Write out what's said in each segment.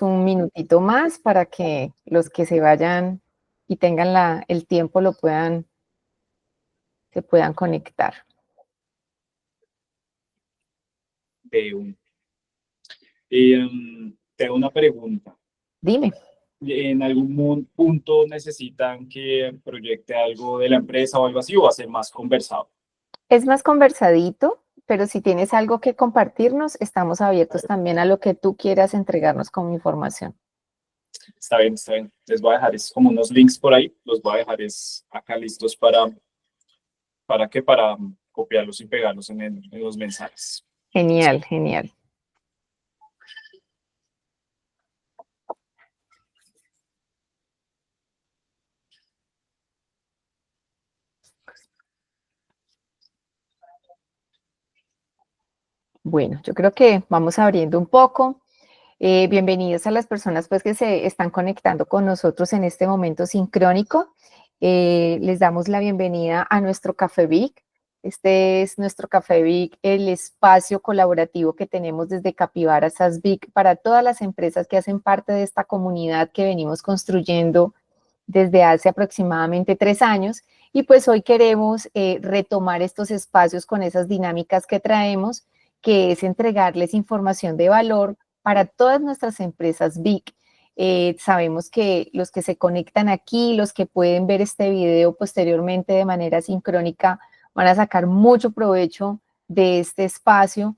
un minutito más para que los que se vayan y tengan el tiempo se puedan conectar. Te hago una pregunta. Dime. ¿En algún punto necesitan que proyecte algo de la empresa o algo así, o va a ser más conversado? Es más conversadito, pero si tienes algo que compartirnos, estamos abiertos también a lo que tú quieras entregarnos como información. Está bien, está bien. Les voy a dejar como unos links por ahí, los voy a dejar acá listos para copiarlos y pegarlos en los mensajes. Genial, genial. Bueno, yo creo que vamos abriendo un poco. Bienvenidos a las personas pues, que se están conectando con nosotros en este momento sincrónico. Les damos la bienvenida a nuestro Café Vic. Este es nuestro Café Vic, el espacio colaborativo que tenemos desde Capivara SAS Vic para todas las empresas que hacen parte de esta comunidad que venimos construyendo desde hace aproximadamente 3 años. Y pues hoy queremos retomar estos espacios con esas dinámicas que traemos, que es entregarles información de valor para todas nuestras empresas BIC. Sabemos que los que se conectan aquí, los que pueden ver este video posteriormente de manera sincrónica, van a sacar mucho provecho de este espacio,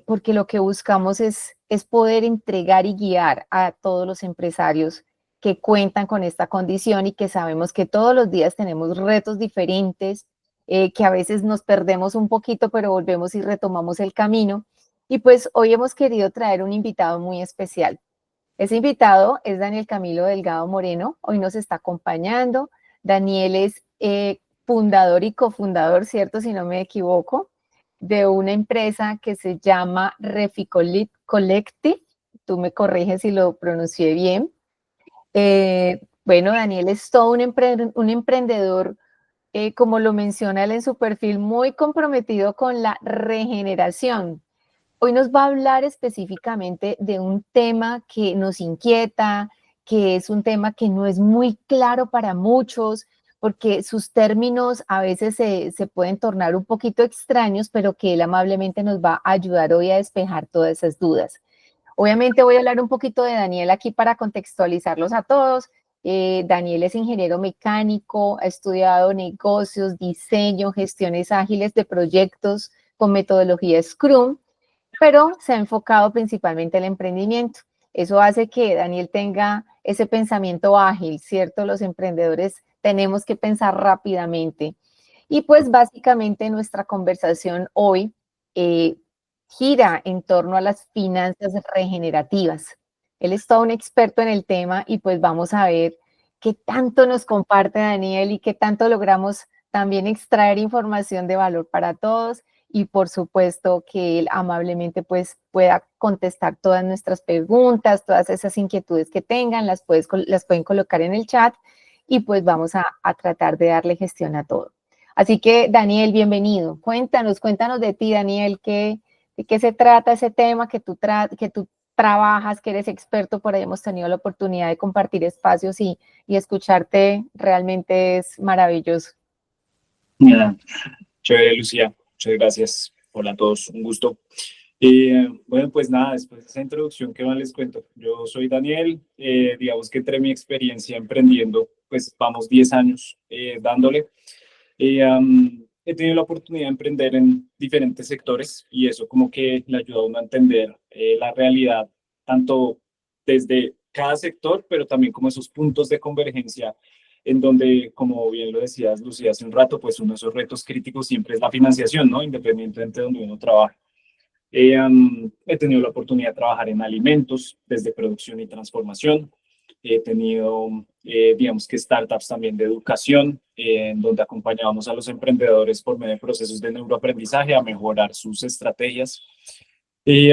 porque lo que buscamos es poder entregar y guiar a todos los empresarios que cuentan con esta condición y que sabemos que todos los días tenemos retos diferentes, que a veces nos perdemos un poquito, pero volvemos y retomamos el camino. Y pues hoy hemos querido traer un invitado muy especial. Ese invitado es Daniel Camilo Delgado Moreno, hoy nos está acompañando. Daniel es fundador y cofundador, ¿cierto? Si no me equivoco, de una empresa que se llama Reficolit Collective. Tú me corriges si lo pronuncié bien. Bueno, Daniel es todo un emprendedor, como lo menciona él en su perfil, muy comprometido con la regeneración. Hoy nos va a hablar específicamente de un tema que nos inquieta, que es un tema que no es muy claro para muchos, porque sus términos a veces se pueden tornar un poquito extraños, pero que él amablemente nos va a ayudar hoy a despejar todas esas dudas. Obviamente voy a hablar un poquito de Daniel aquí para contextualizarlos a todos. Daniel es ingeniero mecánico, ha estudiado negocios, diseño, gestiones ágiles de proyectos con metodología Scrum, pero se ha enfocado principalmente en el emprendimiento. Eso hace que Daniel tenga ese pensamiento ágil, ¿cierto? Los emprendedores tenemos que pensar rápidamente. Y pues básicamente nuestra conversación hoy gira en torno a las finanzas regenerativas. Él es todo un experto en el tema y pues vamos a ver qué tanto nos comparte Daniel y qué tanto logramos también extraer información de valor para todos y por supuesto que él amablemente pues pueda contestar todas nuestras preguntas, todas esas inquietudes que tengan, las pueden colocar en el chat y pues vamos a tratar de darle gestión a todo. Así que Daniel, bienvenido. Cuéntanos de ti, Daniel, de qué se trata ese tema que tú trabajas, que eres experto, por ahí hemos tenido la oportunidad de compartir espacios y escucharte realmente es maravilloso. Chévere, Lucía. Muchas gracias. Hola a todos, un gusto. Bueno, pues nada, después de esa introducción, ¿qué más les cuento? Yo soy Daniel, digamos que entre mi experiencia emprendiendo, pues vamos 10 años dándole. He tenido la oportunidad de emprender en diferentes sectores y eso como que le ayuda a uno a entender la realidad, tanto desde cada sector, pero también como esos puntos de convergencia en donde, como bien lo decías, Lucía, hace un rato, pues uno de esos retos críticos siempre es la financiación, ¿no? Independientemente de donde uno trabaja. He tenido la oportunidad de trabajar en alimentos, desde producción y transformación. He tenido, digamos que startups también de educación, en donde acompañábamos a los emprendedores por medio de procesos de neuroaprendizaje a mejorar sus estrategias. Y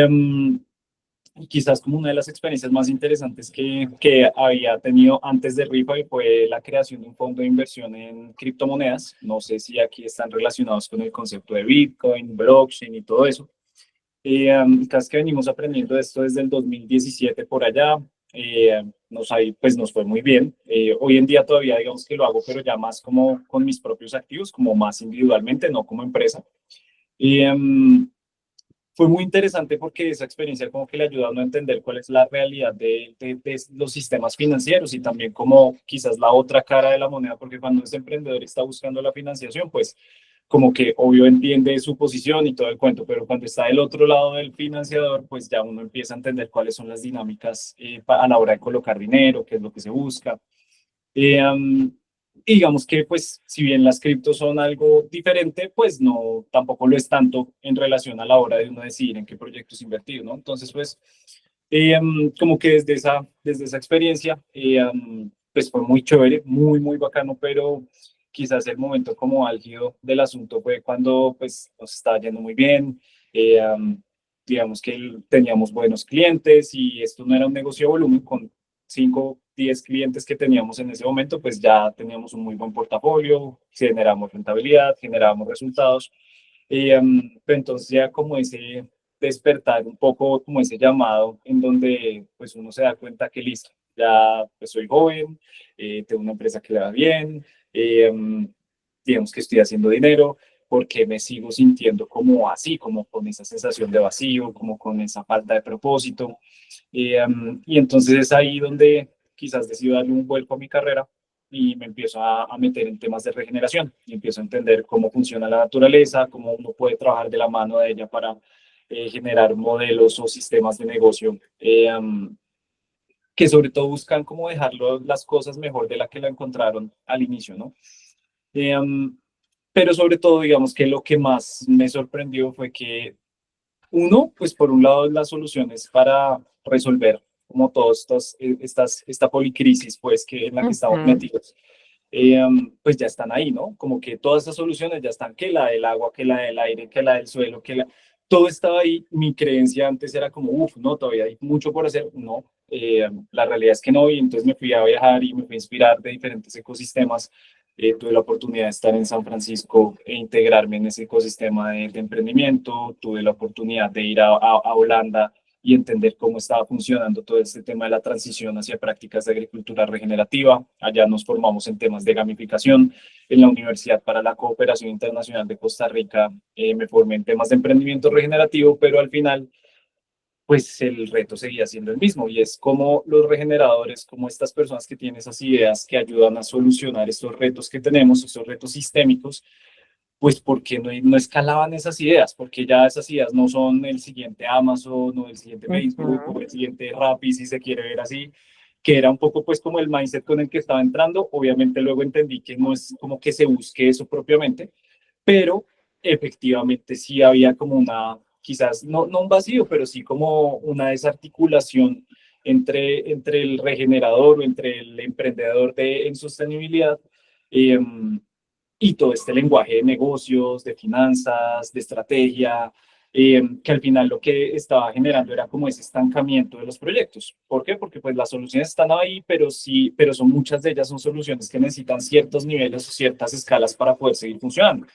quizás como una de las experiencias más interesantes que había tenido antes de Refi fue la creación de un fondo de inversión en criptomonedas. No sé si aquí están relacionados con el concepto de Bitcoin, blockchain y todo eso. Casi que venimos aprendiendo esto desde el 2017 por allá. Nos fue muy bien. Hoy en día todavía digamos que lo hago, pero ya más como con mis propios activos, como más individualmente, no como empresa. Y fue muy interesante porque esa experiencia como que le ayuda a uno a entender cuál es la realidad de los sistemas financieros y también como quizás la otra cara de la moneda, porque cuando ese emprendedor está buscando la financiación, pues como que obvio entiende su posición y todo el cuento, pero cuando está del otro lado del financiador, pues ya uno empieza a entender cuáles son las dinámicas a la hora de colocar dinero, qué es lo que se busca. Y digamos que, pues, si bien las criptos son algo diferente, pues no, tampoco lo es tanto en relación a la hora de uno decidir en qué proyectos invertir, ¿no? Entonces, pues, como que desde esa experiencia, pues fue muy chévere, muy, muy bacano, pero quizás el momento como álgido del asunto fue cuando, pues, nos estaba yendo muy bien, digamos que teníamos buenos clientes y esto no era un negocio de volumen con 5, 10 clientes que teníamos en ese momento, pues ya teníamos un muy buen portafolio, generamos rentabilidad, generábamos resultados. Pero entonces ya como ese despertar un poco, como ese llamado en donde pues uno se da cuenta que listo, ya pues soy joven, tengo una empresa que le va bien, eh, digamos que estoy haciendo dinero, porque me sigo sintiendo como así, como con esa sensación de vacío, como con esa falta de propósito. Y entonces es ahí donde quizás decido darle un vuelco a mi carrera y me empiezo a meter en temas de regeneración y empiezo a entender cómo funciona la naturaleza, cómo uno puede trabajar de la mano de ella para generar modelos o sistemas de negocio que sobre todo buscan cómo dejarlo las cosas mejor de la que la encontraron al inicio, ¿no? Eh, um, pero sobre todo, digamos que lo que más me sorprendió fue que uno, pues por un lado las soluciones para resolver como todas esta policrisis pues que en la que estamos Ujú. metidos, pues ya están ahí, ¿no? Como que todas estas soluciones ya están, que la del agua, que la del aire, que la del suelo, todo estaba ahí. Mi creencia antes era como, uff, no, todavía hay mucho por hacer. No, la realidad es que no, y entonces me fui a viajar y me fui a inspirar de diferentes ecosistemas. Tuve la oportunidad de estar en San Francisco e integrarme en ese ecosistema de emprendimiento. Tuve la oportunidad de ir a Holanda y entender cómo estaba funcionando todo este tema de la transición hacia prácticas de agricultura regenerativa. Allá nos formamos en temas de gamificación. En la Universidad para la Cooperación Internacional de Costa Rica me formé en temas de emprendimiento regenerativo, pero al final pues el reto seguía siendo el mismo y es como los regeneradores, como estas personas que tienen esas ideas que ayudan a solucionar estos retos que tenemos, estos retos sistémicos, pues porque no escalaban esas ideas, porque ya esas ideas no son el siguiente Amazon o el siguiente Facebook Ujú. o el siguiente Rappi, si se quiere ver así, que era un poco pues como el mindset con el que estaba entrando. Obviamente luego entendí que no es como que se busque eso propiamente, pero efectivamente sí había como una, quizás no un vacío, pero sí como una desarticulación entre el regenerador o entre el emprendedor en sostenibilidad. Eh, y todo este lenguaje de negocios, de finanzas, de estrategia, que al final lo que estaba generando era como ese estancamiento de los proyectos. ¿Por qué? Porque pues las soluciones están ahí, pero sí, pero son muchas de ellas son soluciones que necesitan ciertos niveles o ciertas escalas para poder seguir funcionando.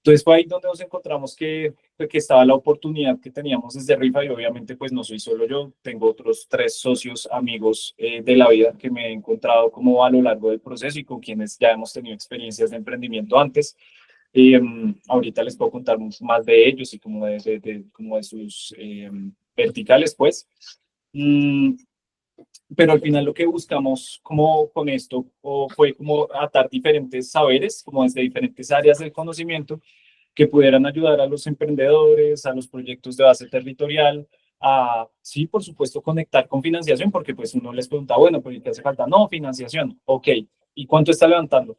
Entonces fue ahí donde nos encontramos que estaba la oportunidad que teníamos desde Rifa y obviamente pues no soy solo yo, tengo otros 3 socios amigos de la vida que me he encontrado como a lo largo del proceso y con quienes ya hemos tenido experiencias de emprendimiento antes. Ahorita les puedo contar más de ellos y como como de sus verticales pues. Mm, pero al final lo que buscamos como con esto fue como atar diferentes saberes, como desde diferentes áreas del conocimiento, que pudieran ayudar a los emprendedores, a los proyectos de base territorial, a, sí, por supuesto, conectar con financiación, porque pues uno les pregunta, bueno, pero ¿qué hace falta? No, financiación, ok. ¿Y cuánto está levantando?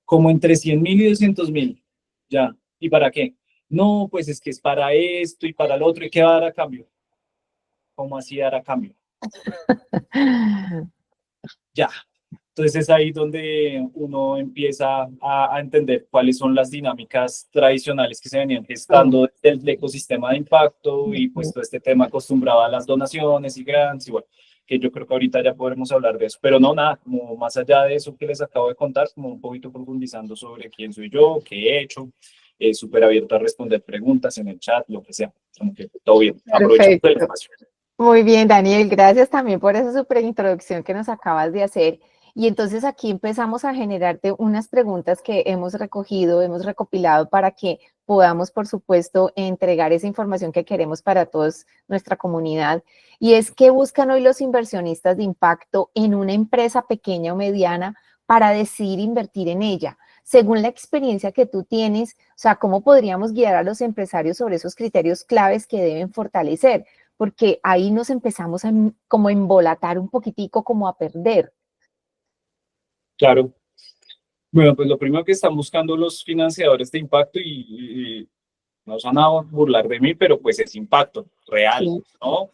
Como entre 100.000 y 200.000, ya. ¿Y para qué? No, pues es que es para esto y para lo otro, ¿y qué va a dar a cambio? ¿Cómo así dar a cambio? Ya. Entonces es ahí donde uno empieza a entender cuáles son las dinámicas tradicionales que se venían Sí. gestando del ecosistema de impacto y pues Ujú. todo este tema acostumbrado a las donaciones y grants y bueno, que yo creo que ahorita ya podremos hablar de eso. Pero no, nada, como más allá de eso que les acabo de contar, como un poquito profundizando sobre quién soy yo, qué he hecho súper abierto a responder preguntas en el chat, lo que sea. Como que todo bien, aprovechando el Perfecto. espacio. Muy bien, Daniel, gracias también por esa súper introducción que nos acabas de hacer. Y entonces aquí empezamos a generarte unas preguntas que hemos recogido, hemos recopilado para que podamos, por supuesto, entregar esa información que queremos para toda nuestra comunidad. Y es, ¿qué buscan hoy los inversionistas de impacto en una empresa pequeña o mediana para decidir invertir en ella? Según la experiencia que tú tienes, o sea, ¿cómo podríamos guiar a los empresarios sobre esos criterios claves que deben fortalecer? Porque ahí nos empezamos a como embolatar un poquitico, como a perder. Claro. Bueno, pues lo primero que están buscando los financiadores de impacto y no se van a burlar de mí, pero pues es impacto real, Sí. ¿no?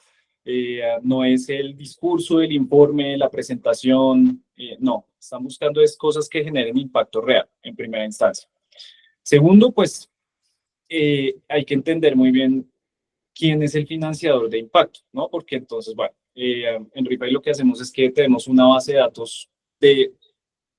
No es el discurso, el informe, la presentación, no, están buscando es cosas que generen impacto real en primera instancia. Segundo, pues hay que entender muy bien quién es el financiador de impacto, ¿no? Porque entonces, bueno, en Ripay lo que hacemos es que tenemos una base de datos de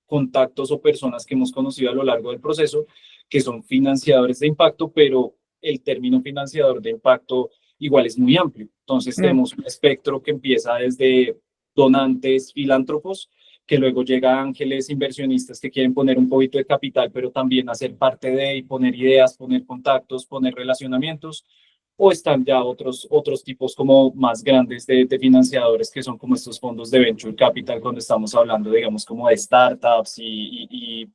contactos o personas que hemos conocido a lo largo del proceso, que son financiadores de impacto, pero el término financiador de impacto igual es muy amplio. Entonces Mm. tenemos un espectro que empieza desde donantes, filántropos, que luego llega a ángeles inversionistas que quieren poner un poquito de capital, pero también hacer parte de y poner ideas, poner contactos, poner relacionamientos, o están ya otros tipos como más grandes de financiadores que son como estos fondos de venture capital cuando estamos hablando, digamos, como de startups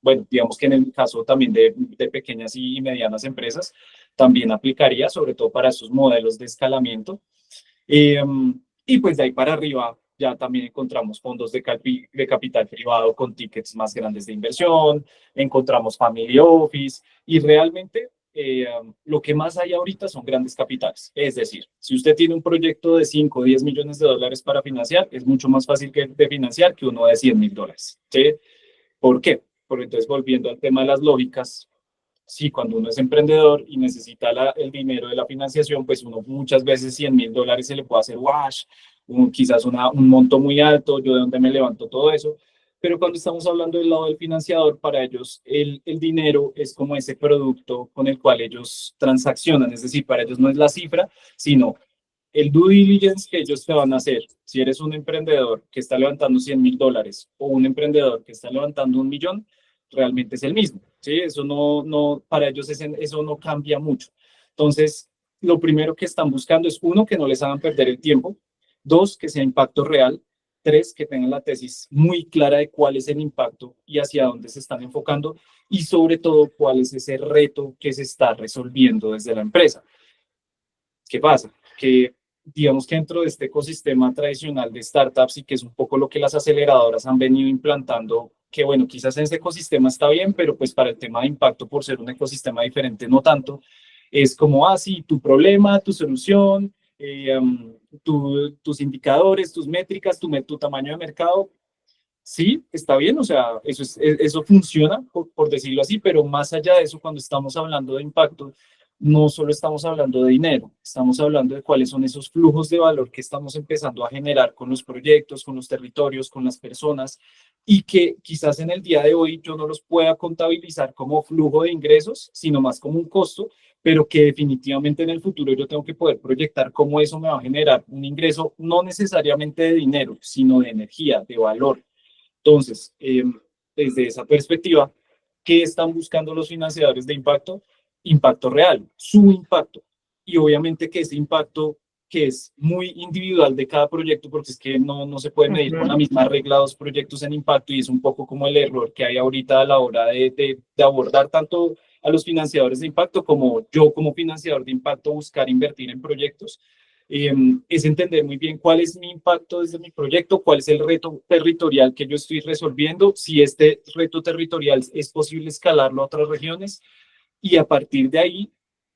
bueno, digamos que en el caso también de pequeñas y medianas empresas, también aplicaría sobre todo para esos modelos de escalamiento. Eh, y pues de ahí para arriba ya también encontramos fondos de capital privado con tickets más grandes de inversión, encontramos family office y realmente lo que más hay ahorita son grandes capitales. Es decir, si usted tiene un proyecto de 5 o 10 millones de dólares para financiar, es mucho más fácil de financiar que uno de 100.000 dólares. ¿Sí? ¿Por qué? Porque entonces volviendo al tema de las lógicas, sí, cuando uno es emprendedor y necesita el dinero de la financiación, pues uno muchas veces 100.000 dólares se le puede hacer wash, quizás un monto muy alto, yo de dónde me levanto todo eso. Pero cuando estamos hablando del lado del financiador, para ellos el dinero es como ese producto con el cual ellos transaccionan, es decir, para ellos no es la cifra, sino el due diligence que ellos te van a hacer. Si eres un emprendedor que está levantando 100.000 dólares o un emprendedor que está levantando 1 millón, realmente es el mismo. ¿Sí? Eso para ellos eso no cambia mucho. Entonces, lo primero que están buscando es, uno, que no les hagan perder el tiempo, dos, que sea impacto real, tres, que tengan la tesis muy clara de cuál es el impacto y hacia dónde se están enfocando y sobre todo cuál es ese reto que se está resolviendo desde la empresa. ¿Qué pasa? Que digamos que dentro de este ecosistema tradicional de startups y que es un poco lo que las aceleradoras han venido implantando, que bueno, quizás en ese ecosistema está bien, pero pues para el tema de impacto, por ser un ecosistema diferente, no tanto, es como, sí, tu problema, tu solución, tus indicadores, tus métricas, tu tamaño de mercado, sí, está bien, o sea, eso funciona, por decirlo así, pero más allá de eso, cuando estamos hablando de impacto, no solo estamos hablando de dinero, estamos hablando de cuáles son esos flujos de valor que estamos empezando a generar con los proyectos, con los territorios, con las personas, y que quizás en el día de hoy yo no los pueda contabilizar como flujo de ingresos, sino más como un costo, pero que definitivamente en el futuro yo tengo que poder proyectar cómo eso me va a generar un ingreso, no necesariamente de dinero, sino de energía, de valor. Entonces, desde esa perspectiva, ¿qué están buscando los financiadores de impacto? Impacto real, su impacto. Y obviamente que ese impacto que es muy individual de cada proyecto, porque es que no se puede medir con la Ujú. misma regla dos proyectos en impacto y es un poco como el error que hay ahorita a la hora de abordar tanto a los financiadores de impacto como yo como financiador de impacto buscar invertir en proyectos es entender muy bien cuál es mi impacto desde mi proyecto, cuál es el reto territorial que yo estoy resolviendo, si este reto territorial es posible escalarlo a otras regiones y a partir de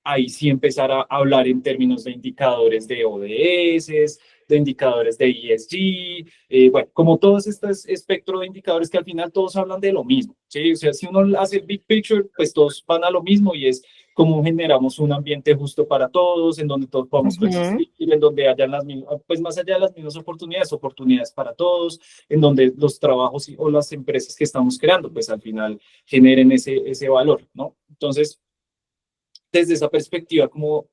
ahí sí empezar a hablar en términos de indicadores de ODS, de indicadores de ESG, bueno, como todos estos espectro de indicadores que al final todos hablan de lo mismo, ¿sí? O sea, si uno hace el big picture, pues todos van a lo mismo y es cómo generamos un ambiente justo para todos, en donde todos podamos Ujú. coexistir, en donde hayan las mismas, pues más allá de las mismas oportunidades, oportunidades para todos, en donde los trabajos o las empresas que estamos creando, pues al final generen ese valor, ¿no? Entonces, desde esa perspectiva, como,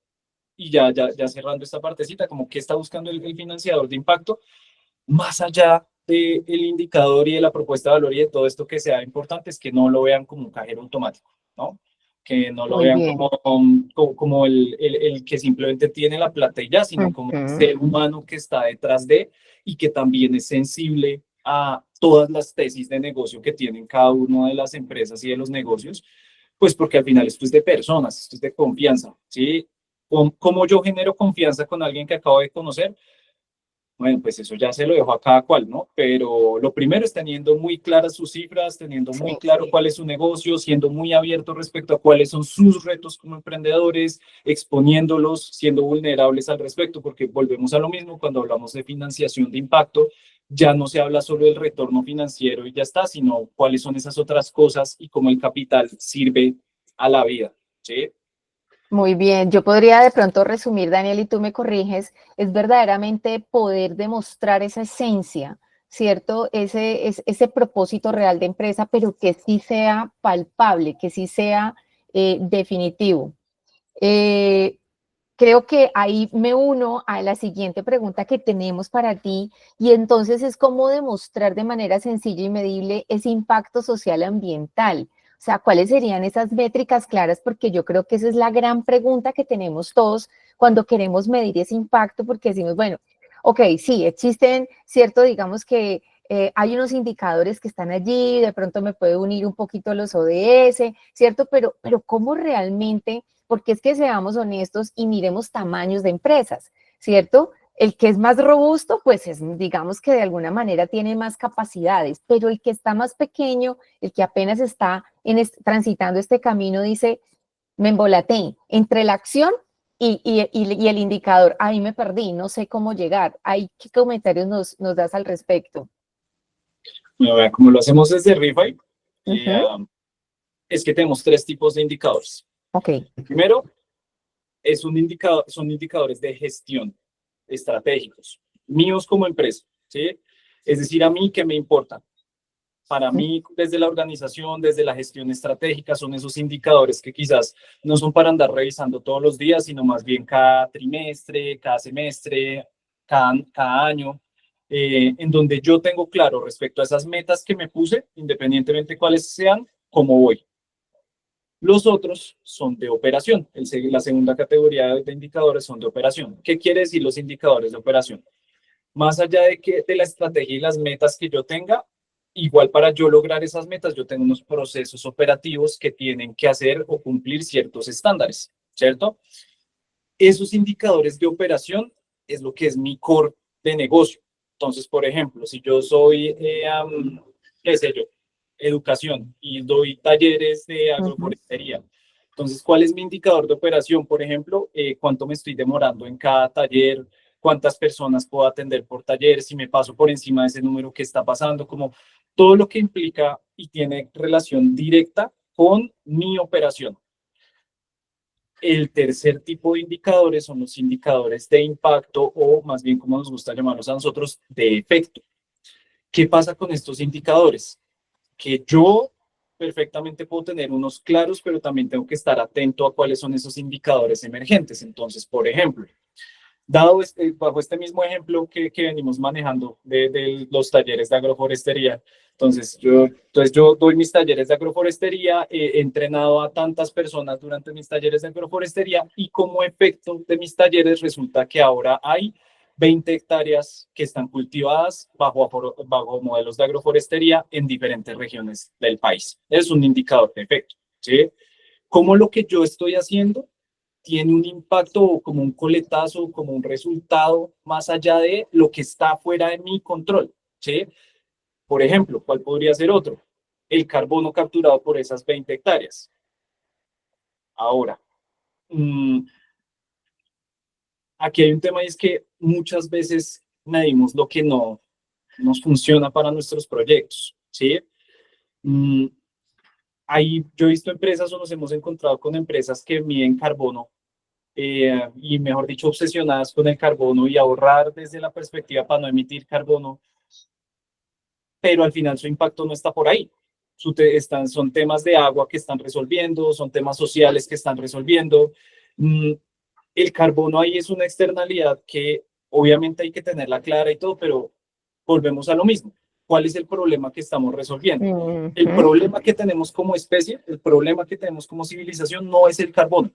y ya cerrando esta partecita, como qué está buscando el financiador de impacto, más allá del indicador y de la propuesta de valor y de todo esto que sea importante, es que no lo vean como un cajero automático, ¿no? Que no lo Muy vean bien. como el que simplemente tiene la plata y ya, sino como el Ujú. ser humano que está detrás de y que también es sensible a todas las tesis de negocio que tienen cada una de las empresas y de los negocios, pues porque al final esto es de personas, esto es de confianza, ¿sí? ¿Cómo yo genero confianza con alguien que acabo de conocer? Bueno, pues eso ya se lo dejo a cada cual, ¿no? Pero lo primero es teniendo muy claras sus cifras, teniendo muy Sí. claro cuál es su negocio, siendo muy abierto respecto a cuáles son sus retos como emprendedores, exponiéndolos, siendo vulnerables al respecto, porque volvemos a lo mismo cuando hablamos de financiación de impacto, ya no se habla solo del retorno financiero y ya está, sino cuáles son esas otras cosas y cómo el capital sirve a la vida, ¿sí? Muy bien, yo podría de pronto resumir, Daniel, y tú me corriges, es verdaderamente poder demostrar esa esencia, ¿cierto? Ese propósito real de empresa, pero que sí sea palpable, que sí sea definitivo. Eh, Creo que ahí me uno a la siguiente pregunta que tenemos para ti, y entonces es cómo demostrar de manera sencilla y medible ese impacto social ambiental. O sea, ¿cuáles serían esas métricas claras? Porque yo creo que esa es la gran pregunta que tenemos todos cuando queremos medir ese impacto, porque decimos, bueno, ok, sí, existen, cierto, digamos que hay unos indicadores que están allí, de pronto me puede unir un poquito los ODS, ¿cierto? Pero ¿cómo realmente? Porque es que seamos honestos y miremos tamaños de empresas, ¿cierto? El que es más robusto, pues es, digamos que de alguna manera tiene más capacidades, pero el que está más pequeño, el que apenas está transitando este camino, dice, me embolaté entre la acción y el indicador, ahí me perdí, no sé cómo llegar. ¿Ahí qué comentarios nos das al respecto? Bueno, vea, como lo hacemos desde ReFi, Ujú. es que tenemos tres tipos de indicadores. Ok. Primero, son indicadores de gestión estratégicos, míos como empresa, ¿sí? Es decir, a mí, ¿qué me importa? Para mí, desde la organización, desde la gestión estratégica, son esos indicadores que quizás no son para andar revisando todos los días, sino más bien cada trimestre, cada semestre, cada año, en donde yo tengo claro respecto a esas metas que me puse, independientemente cuáles sean, cómo voy. Los otros son de operación. La segunda categoría de indicadores son de operación. ¿Qué quiere decir los indicadores de operación? Más allá de la estrategia y las metas que yo tenga, igual para yo lograr esas metas, yo tengo unos procesos operativos que tienen que hacer o cumplir ciertos estándares, ¿cierto? Esos indicadores de operación es lo que es mi core de negocio. Entonces, por ejemplo, si yo soy, qué sé yo, educación y doy talleres de Ujú. agroforestería, entonces, ¿cuál es mi indicador de operación? Por ejemplo, cuánto me estoy demorando en cada taller, cuántas personas puedo atender por taller, si me paso por encima de ese número, qué está pasando, como todo lo que implica y tiene relación directa con mi operación. El tercer tipo de indicadores son los indicadores de impacto o más bien como nos gusta llamarlos a nosotros, de efecto. ¿Qué pasa con estos indicadores? Que yo perfectamente puedo tener unos claros, pero también tengo que estar atento a cuáles son esos indicadores emergentes. Entonces, por ejemplo, bajo este mismo ejemplo que venimos manejando de los talleres de agroforestería, entonces yo doy mis talleres de agroforestería, he entrenado a tantas personas durante mis talleres de agroforestería y como efecto de mis talleres resulta que ahora hay 20 hectáreas que están cultivadas bajo modelos de agroforestería en diferentes regiones del país. Es un indicador de efecto, ¿sí? Cómo lo que yo estoy haciendo tiene un impacto como un coletazo, como un resultado más allá de lo que está fuera de mi control, ¿sí? Por ejemplo, ¿cuál podría ser otro? El carbono capturado por esas 20 hectáreas. Ahora, mmm, aquí hay un tema y es que muchas veces medimos lo que no nos funciona para nuestros proyectos, ¿sí? Mm, Ahí yo he visto empresas o nos hemos encontrado con empresas que miden carbono y mejor dicho, obsesionadas con el carbono y ahorrar desde la perspectiva para no emitir carbono, pero al final su impacto no está por ahí. son temas de agua que están resolviendo, son temas sociales que están resolviendo. El carbono ahí es una externalidad que obviamente hay que tenerla clara y todo, pero volvemos a lo mismo. ¿Cuál es el problema que estamos resolviendo? El problema que tenemos como especie, el problema que tenemos como civilización no es el carbono.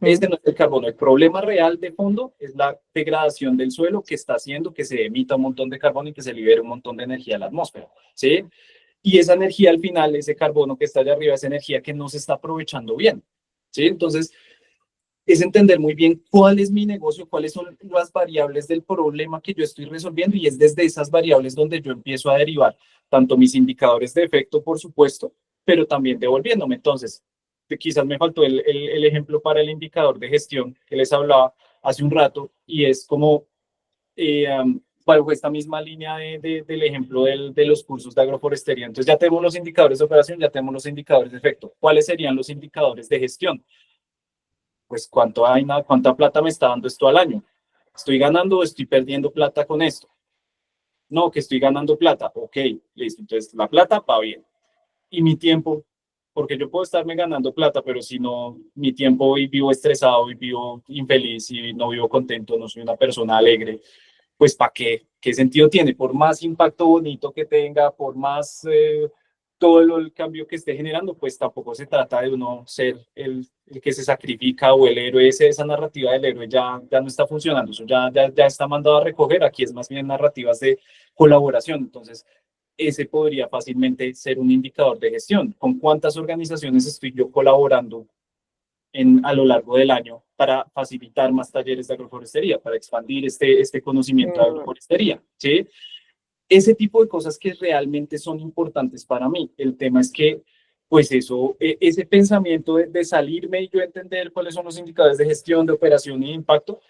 Este no es el carbono. El problema real de fondo es la degradación del suelo que está haciendo que se emita un montón de carbono y que se libere un montón de energía a la atmósfera, ¿sí? Y esa energía al final, ese carbono que está allá arriba, es energía que no se está aprovechando bien, ¿sí? Entonces, es entender muy bien cuál es mi negocio, cuáles son las variables del problema que yo estoy resolviendo, y es desde esas variables donde yo empiezo a derivar tanto mis indicadores de efecto, por supuesto, pero también devolviéndome. Entonces, quizás me faltó el ejemplo para el indicador de gestión que les hablaba hace un rato, y es como bajo esta misma línea del ejemplo de los cursos de agroforestería. Entonces ya tenemos los indicadores de operación, ya tenemos los indicadores de efecto. ¿Cuáles serían los indicadores de gestión? Pues cuánta plata me está dando esto al año. ¿Estoy ganando o estoy perdiendo plata con esto? No, que estoy ganando plata. Ok, listo. Entonces la plata va bien. Y mi tiempo, porque yo puedo estarme ganando plata, pero si no, mi tiempo y vivo estresado y vivo infeliz y no vivo contento, no soy una persona alegre, pues ¿para qué? ¿Qué sentido tiene? Por más impacto bonito que tenga, por más todo el cambio que esté generando, pues tampoco se trata de uno ser el que se sacrifica o el héroe. Esa narrativa del héroe ya no está funcionando, eso ya está mandado a recoger. Aquí es más bien narrativas de colaboración. Entonces, ese podría fácilmente ser un indicador de gestión. ¿Con cuántas organizaciones estoy yo colaborando a lo largo del año para facilitar más talleres de agroforestería, para expandir este conocimiento de agroforestería? ¿Sí? Ese tipo de cosas que realmente son importantes para mí. El tema es que, pues eso, ese pensamiento de salirme y yo entender cuáles son los indicadores de gestión, de operación y de impacto,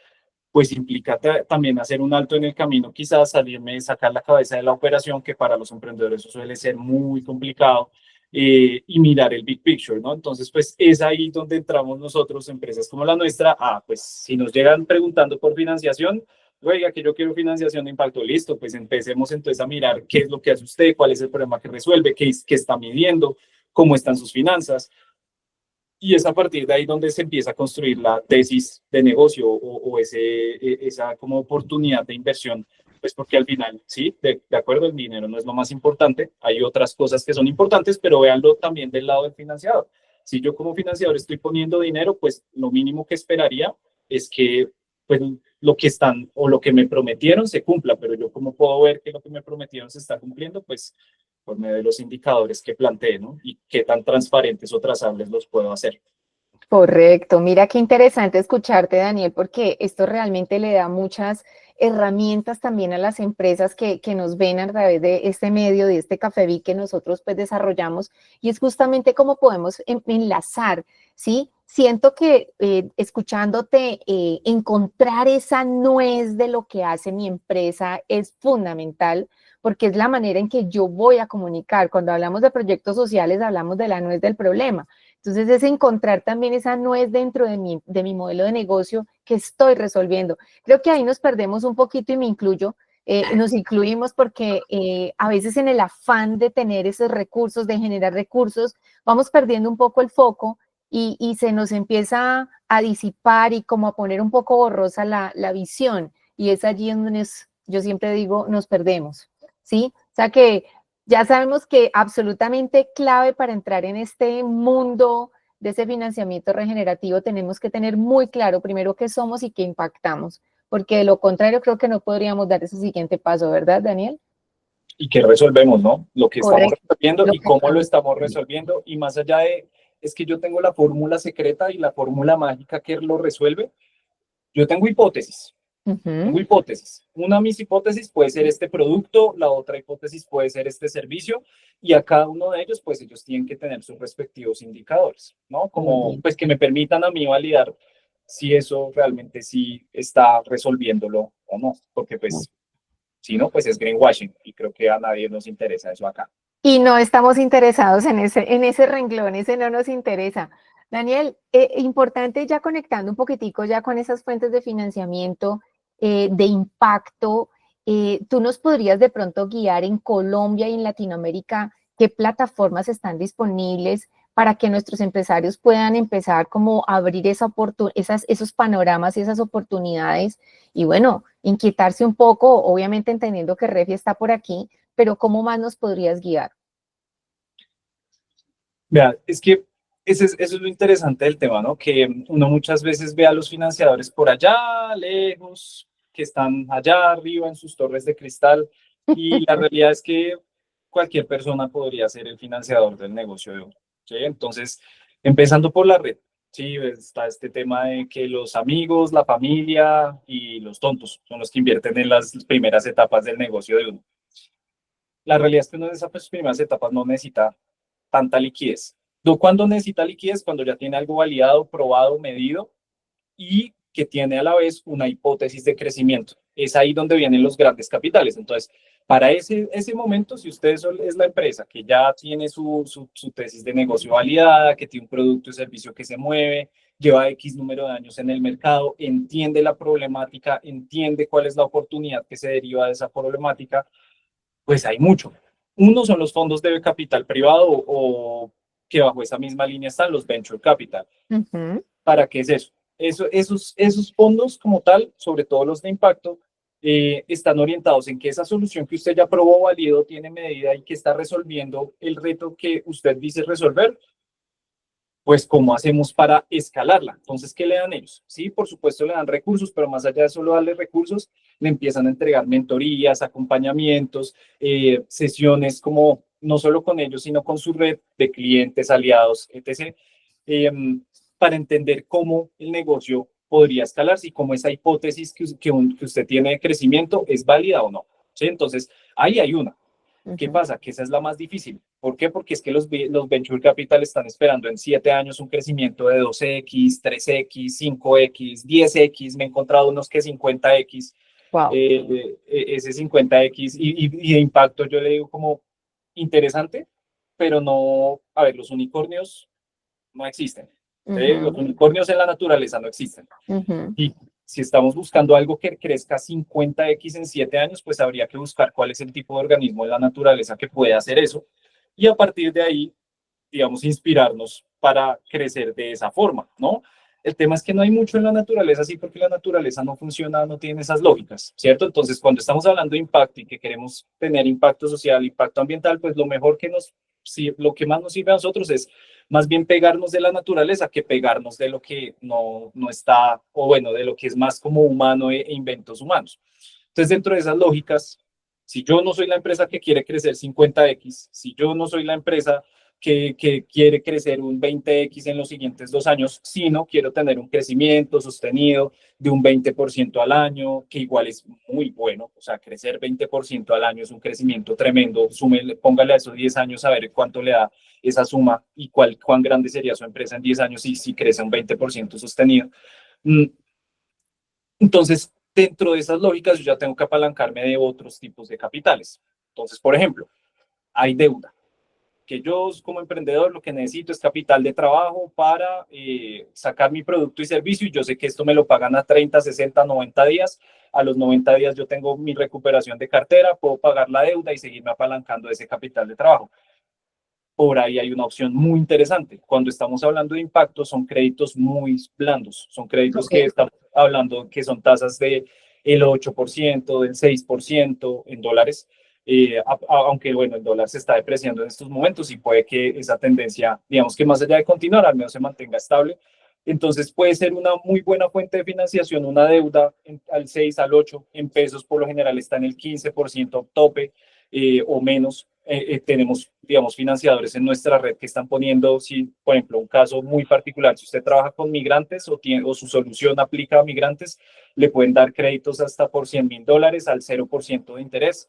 pues implica también hacer un alto en el camino, quizás salirme, sacar la cabeza de la operación, que para los emprendedores eso suele ser muy complicado, y mirar el big picture, ¿no? Entonces, pues es ahí donde entramos nosotros, empresas como la nuestra. Pues si nos llegan preguntando por financiación, oiga, que yo quiero financiación de impacto, listo, pues empecemos entonces a mirar qué es lo que hace usted, cuál es el problema que resuelve, qué está midiendo, cómo están sus finanzas. Y es a partir de ahí donde se empieza a construir la tesis de negocio o esa como oportunidad de inversión, pues porque al final, sí, de acuerdo, el dinero no es lo más importante, hay otras cosas que son importantes, pero véanlo también del lado del financiador. Si yo como financiador estoy poniendo dinero, pues lo mínimo que esperaría es que pues lo que están o lo que me prometieron se cumpla, pero yo cómo puedo ver que lo que me prometieron se está cumpliendo, pues por medio de los indicadores que planteé, ¿no? Y qué tan transparentes o trazables los puedo hacer. Correcto. Mira qué interesante escucharte, Daniel, porque esto realmente le da muchas herramientas también a las empresas que nos ven a través de este medio, de este Café que nosotros pues desarrollamos, y es justamente cómo podemos enlazar, ¿sí? Siento que escuchándote, encontrar esa nuez de lo que hace mi empresa es fundamental, porque es la manera en que yo voy a comunicar. Cuando hablamos de proyectos sociales, hablamos de la nuez del problema. Entonces, es encontrar también esa nuez dentro de mi modelo de negocio que estoy resolviendo. Creo que ahí nos perdemos un poquito y me incluyo, nos incluimos porque a veces en el afán de tener esos recursos, de generar recursos, vamos perdiendo un poco el foco y se nos empieza a disipar y como a poner un poco borrosa la visión. Y es allí donde yo siempre digo, nos perdemos, ¿sí? O sea que ya sabemos que absolutamente clave para entrar en este mundo de ese financiamiento regenerativo tenemos que tener muy claro primero qué somos y qué impactamos, porque de lo contrario creo que no podríamos dar ese siguiente paso, ¿verdad, Daniel? Y qué resolvemos, ¿no? Lo que estamos Correcto. resolviendo Lo y que cómo lo estamos. estamos resolviendo. Y más allá es que yo tengo la fórmula secreta y la fórmula mágica que lo resuelve. Yo tengo hipótesis. Tengo hipótesis. Una de mis hipótesis puede ser este producto, la otra hipótesis puede ser este servicio, y a cada uno de ellos, pues ellos tienen que tener sus respectivos indicadores, ¿no? Muy Como, bien. pues que me permitan a mí validar si eso realmente sí está resolviéndolo o no, porque pues si no, pues es greenwashing y creo que a nadie nos interesa eso acá. Y no estamos interesados en ese renglón, ese no nos interesa. Daniel, importante ya conectando un poquitico ya con esas fuentes de financiamiento, de impacto, tú nos podrías de pronto guiar en Colombia y en Latinoamérica, qué plataformas están disponibles para que nuestros empresarios puedan empezar como a abrir esos panoramas y esas oportunidades y bueno, inquietarse un poco, obviamente entendiendo que Refi está por aquí, pero ¿cómo más nos podrías guiar? Vea, es que eso es lo interesante del tema, ¿no? Que uno muchas veces ve a los financiadores por allá, lejos, que están allá arriba en sus torres de cristal, y la realidad es que cualquier persona podría ser el financiador del negocio de uno, ¿sí? Entonces, empezando por la red, sí, está este tema de que los amigos, la familia y los tontos son los que invierten en las primeras etapas del negocio de uno. La realidad es que uno en esas primeras etapas no necesita tanta liquidez. ¿Cuándo necesita liquidez? Cuando ya tiene algo validado, probado, medido y que tiene a la vez una hipótesis de crecimiento. Es ahí donde vienen los grandes capitales. Entonces, para ese momento, si usted es la empresa que ya tiene su tesis de negocio validada, que tiene un producto y servicio que se mueve, lleva X número de años en el mercado, entiende la problemática, entiende cuál es la oportunidad que se deriva de esa problemática, pues hay mucho. Uno son los fondos de capital privado o que bajo esa misma línea están los venture capital. Ujú. ¿Para qué es eso? Esos fondos como tal, sobre todo los de impacto, están orientados en que esa solución que usted ya probó, validó, tiene medida y que está resolviendo el reto que usted dice resolver, pues cómo hacemos para escalarla. Entonces, ¿qué le dan ellos? Sí, por supuesto le dan recursos, pero más allá de solo darle recursos, le empiezan a entregar mentorías, acompañamientos, sesiones como no solo con ellos, sino con su red de clientes, aliados, etc., eh, para entender cómo el negocio podría escalarse y cómo esa hipótesis que usted tiene de crecimiento es válida o no. ¿Sí? Entonces, ahí hay una. ¿Qué Ujú. pasa? Que esa es la más difícil. ¿Por qué? Porque es que los venture capital están esperando en 7 años un crecimiento de 2x, 3x, 5x, 10x. Me he encontrado unos que 50x. Wow. Ese 50x y de impacto yo le digo como interesante, pero no, a ver, los unicornios no existen. ¿Sí? Los Ujú, unicornios en la naturaleza no existen. ujú. Y si estamos buscando algo que crezca 50x en 7 años, pues habría que buscar cuál es el tipo de organismo en la naturaleza que puede hacer eso. Y a partir de ahí, digamos, inspirarnos para crecer de esa forma, ¿no? El tema es que no hay mucho en la naturaleza, sí, porque la naturaleza no funciona, no tiene esas lógicas, ¿cierto? Entonces, cuando estamos hablando de impacto y que queremos tener impacto social, impacto ambiental, pues lo mejor que sí, lo que más nos sirve a nosotros es más bien pegarnos de la naturaleza que pegarnos de lo que no está, o bueno, de lo que es más como humano e inventos humanos. Entonces, dentro de esas lógicas, si yo no soy la empresa que quiere crecer 50x, si yo no soy la empresa que quiere crecer un 20x en los siguientes 2 años, sino quiero tener un crecimiento sostenido de un 20% al año, que igual es muy bueno, o sea, crecer 20% al año es un crecimiento tremendo, póngale a esos 10 años a ver cuánto le da esa suma y cuán grande sería su empresa en 10 años si crece un 20% sostenido. Mm, Entonces, dentro de esas lógicas, yo ya tengo que apalancarme de otros tipos de capitales. Entonces, por ejemplo, hay deuda, que yo como emprendedor lo que necesito es capital de trabajo para sacar mi producto y servicio y yo sé que esto me lo pagan a 30, 60, 90 días. A los 90 días yo tengo mi recuperación de cartera, puedo pagar la deuda y seguirme apalancando de ese capital de trabajo. Por ahí hay una opción muy interesante. Cuando estamos hablando de impacto, son créditos muy blandos, son créditos Ok. que estamos hablando que son tasas de el 8%, del 6% en dólares, aunque bueno, el dólar se está depreciando en estos momentos y puede que esa tendencia, digamos que más allá de continuar, al menos se mantenga estable. Entonces puede ser una muy buena fuente de financiación, una deuda al 6, al 8, en pesos por lo general está en el 15% tope o menos. Tenemos, digamos, financiadores en nuestra red que están poniendo, si, por ejemplo, un caso muy particular, si usted trabaja con migrantes o su solución aplica a migrantes, le pueden dar créditos hasta por $100,000 al 0% de interés,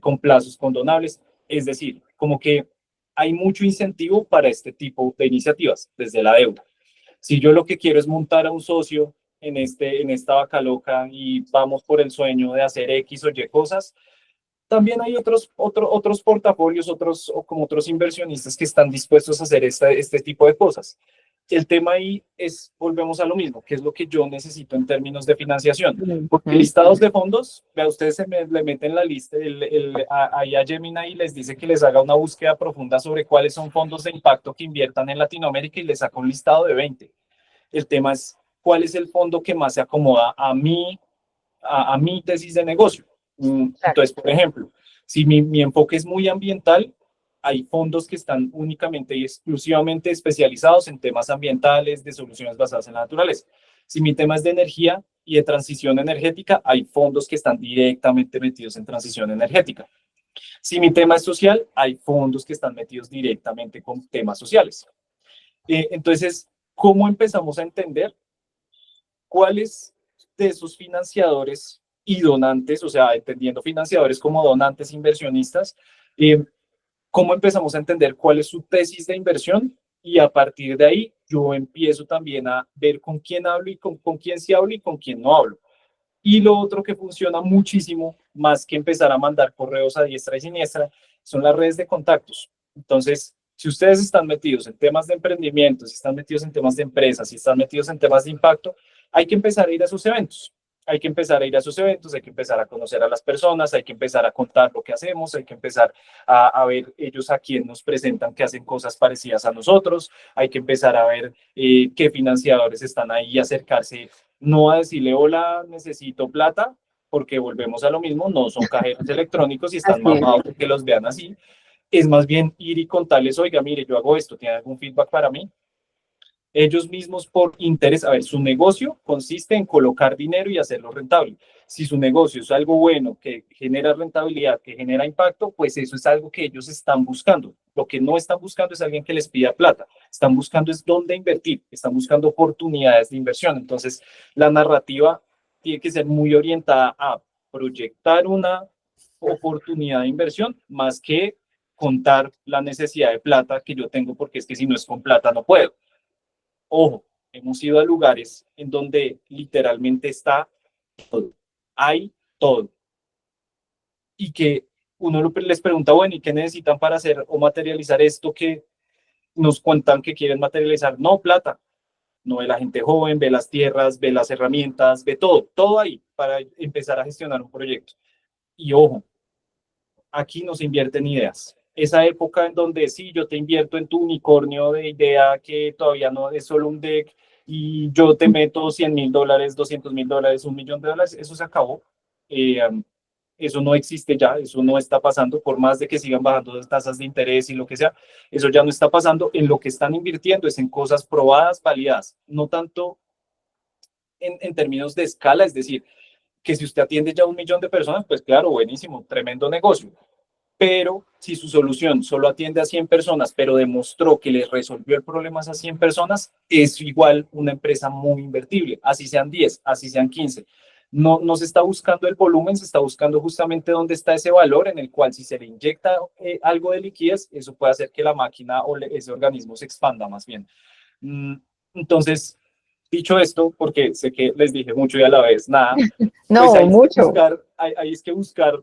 con plazos condonables. Es decir, como que hay mucho incentivo para este tipo de iniciativas desde la deuda. Si yo lo que quiero es montar a un socio en esta vaca loca y vamos por el sueño de hacer X o Y cosas, también hay otros portafolios, como otros inversionistas que están dispuestos a hacer este tipo de cosas. el tema ahí es, volvemos a lo mismo, que es lo que yo necesito en términos de financiación. Porque Ujú. listados de fondos, vea, ustedes le meten la lista ahí a Gemini y les dice que les haga una búsqueda profunda sobre cuáles son fondos de impacto que inviertan en Latinoamérica y les saca un listado de 20. El tema es cuál es el fondo que más se acomoda a mi tesis de negocio. Exacto. Entonces, por ejemplo, si mi enfoque es muy ambiental, hay fondos que están únicamente y exclusivamente especializados en temas ambientales, de soluciones basadas en la naturaleza. Si mi tema es de energía y de transición energética, hay fondos que están directamente metidos en transición energética. Si mi tema es social, hay fondos que están metidos directamente con temas sociales. Entonces, ¿cómo empezamos a entender cuáles de esos financiadores y donantes, o sea, entendiendo financiadores como donantes, inversionistas, cómo empezamos a entender cuál es su tesis de inversión? Y a partir de ahí yo empiezo también a ver con quién hablo y con quién sí hablo y con quién no hablo. Y lo otro que funciona muchísimo, más que empezar a mandar correos a diestra y siniestra, son las redes de contactos. Entonces, si ustedes están metidos en temas de emprendimiento, si están metidos en temas de empresas, si están metidos en temas de impacto, hay que empezar a ir a esos eventos. Hay que empezar a ir a esos eventos, hay que empezar a conocer a las personas, hay que empezar a contar lo que hacemos, hay que empezar a ver ellos a quién nos presentan que hacen cosas parecidas a nosotros, hay que empezar a ver qué financiadores están ahí y acercarse, no a decirle, hola, necesito plata, porque volvemos a lo mismo, no son cajeros electrónicos y están Así es. mamados de que los vean así. Es más bien ir y contarles, oiga, mire, yo hago esto, ¿tiene algún feedback para mí? Ellos mismos por interés, a ver, su negocio consiste en colocar dinero y hacerlo rentable. Si su negocio es algo bueno, que genera rentabilidad, que genera impacto, pues eso es algo que ellos están buscando. Lo que no están buscando es alguien que les pida plata. Están buscando es dónde invertir, están buscando oportunidades de inversión. Entonces, la narrativa tiene que ser muy orientada a proyectar una oportunidad de inversión más que contar la necesidad de plata que yo tengo, porque es que si no es con plata no puedo. Ojo, hemos ido a lugares en donde literalmente está todo, hay todo. Y que uno les pregunta, bueno, ¿y qué necesitan para hacer o materializar esto que nos cuentan que quieren materializar? No, plata. No, ve la gente joven, ve las tierras, ve las herramientas, ve todo, todo ahí para empezar a gestionar un proyecto. Y ojo, aquí no se invierten ideas. Esa época en donde sí, yo te invierto en tu unicornio de idea que todavía no es solo un deck y yo te meto $100,000, $200,000, $1,000,000, eso se acabó. Eh, eso no existe ya, eso no está pasando, por más de que sigan bajando las tasas de interés y lo que sea, eso ya no está pasando. En lo que están invirtiendo es en cosas probadas, validadas, no tanto en términos de escala, es decir, que si usted atiende ya a 1 millón de personas, pues claro, buenísimo, tremendo negocio. Pero si su solución solo atiende a 100 personas, pero demostró que les resolvió el problema a esas 100 personas, es igual una empresa muy invertible, así sean 10, así sean 15. No se está buscando el volumen, se está buscando justamente dónde está ese valor en el cual si se le inyecta algo de liquidez, eso puede hacer que la máquina o ese organismo se expanda más bien. Mm, Entonces, dicho esto, porque sé que les dije mucho y a la vez nada, pues No, mucho. hay es que buscar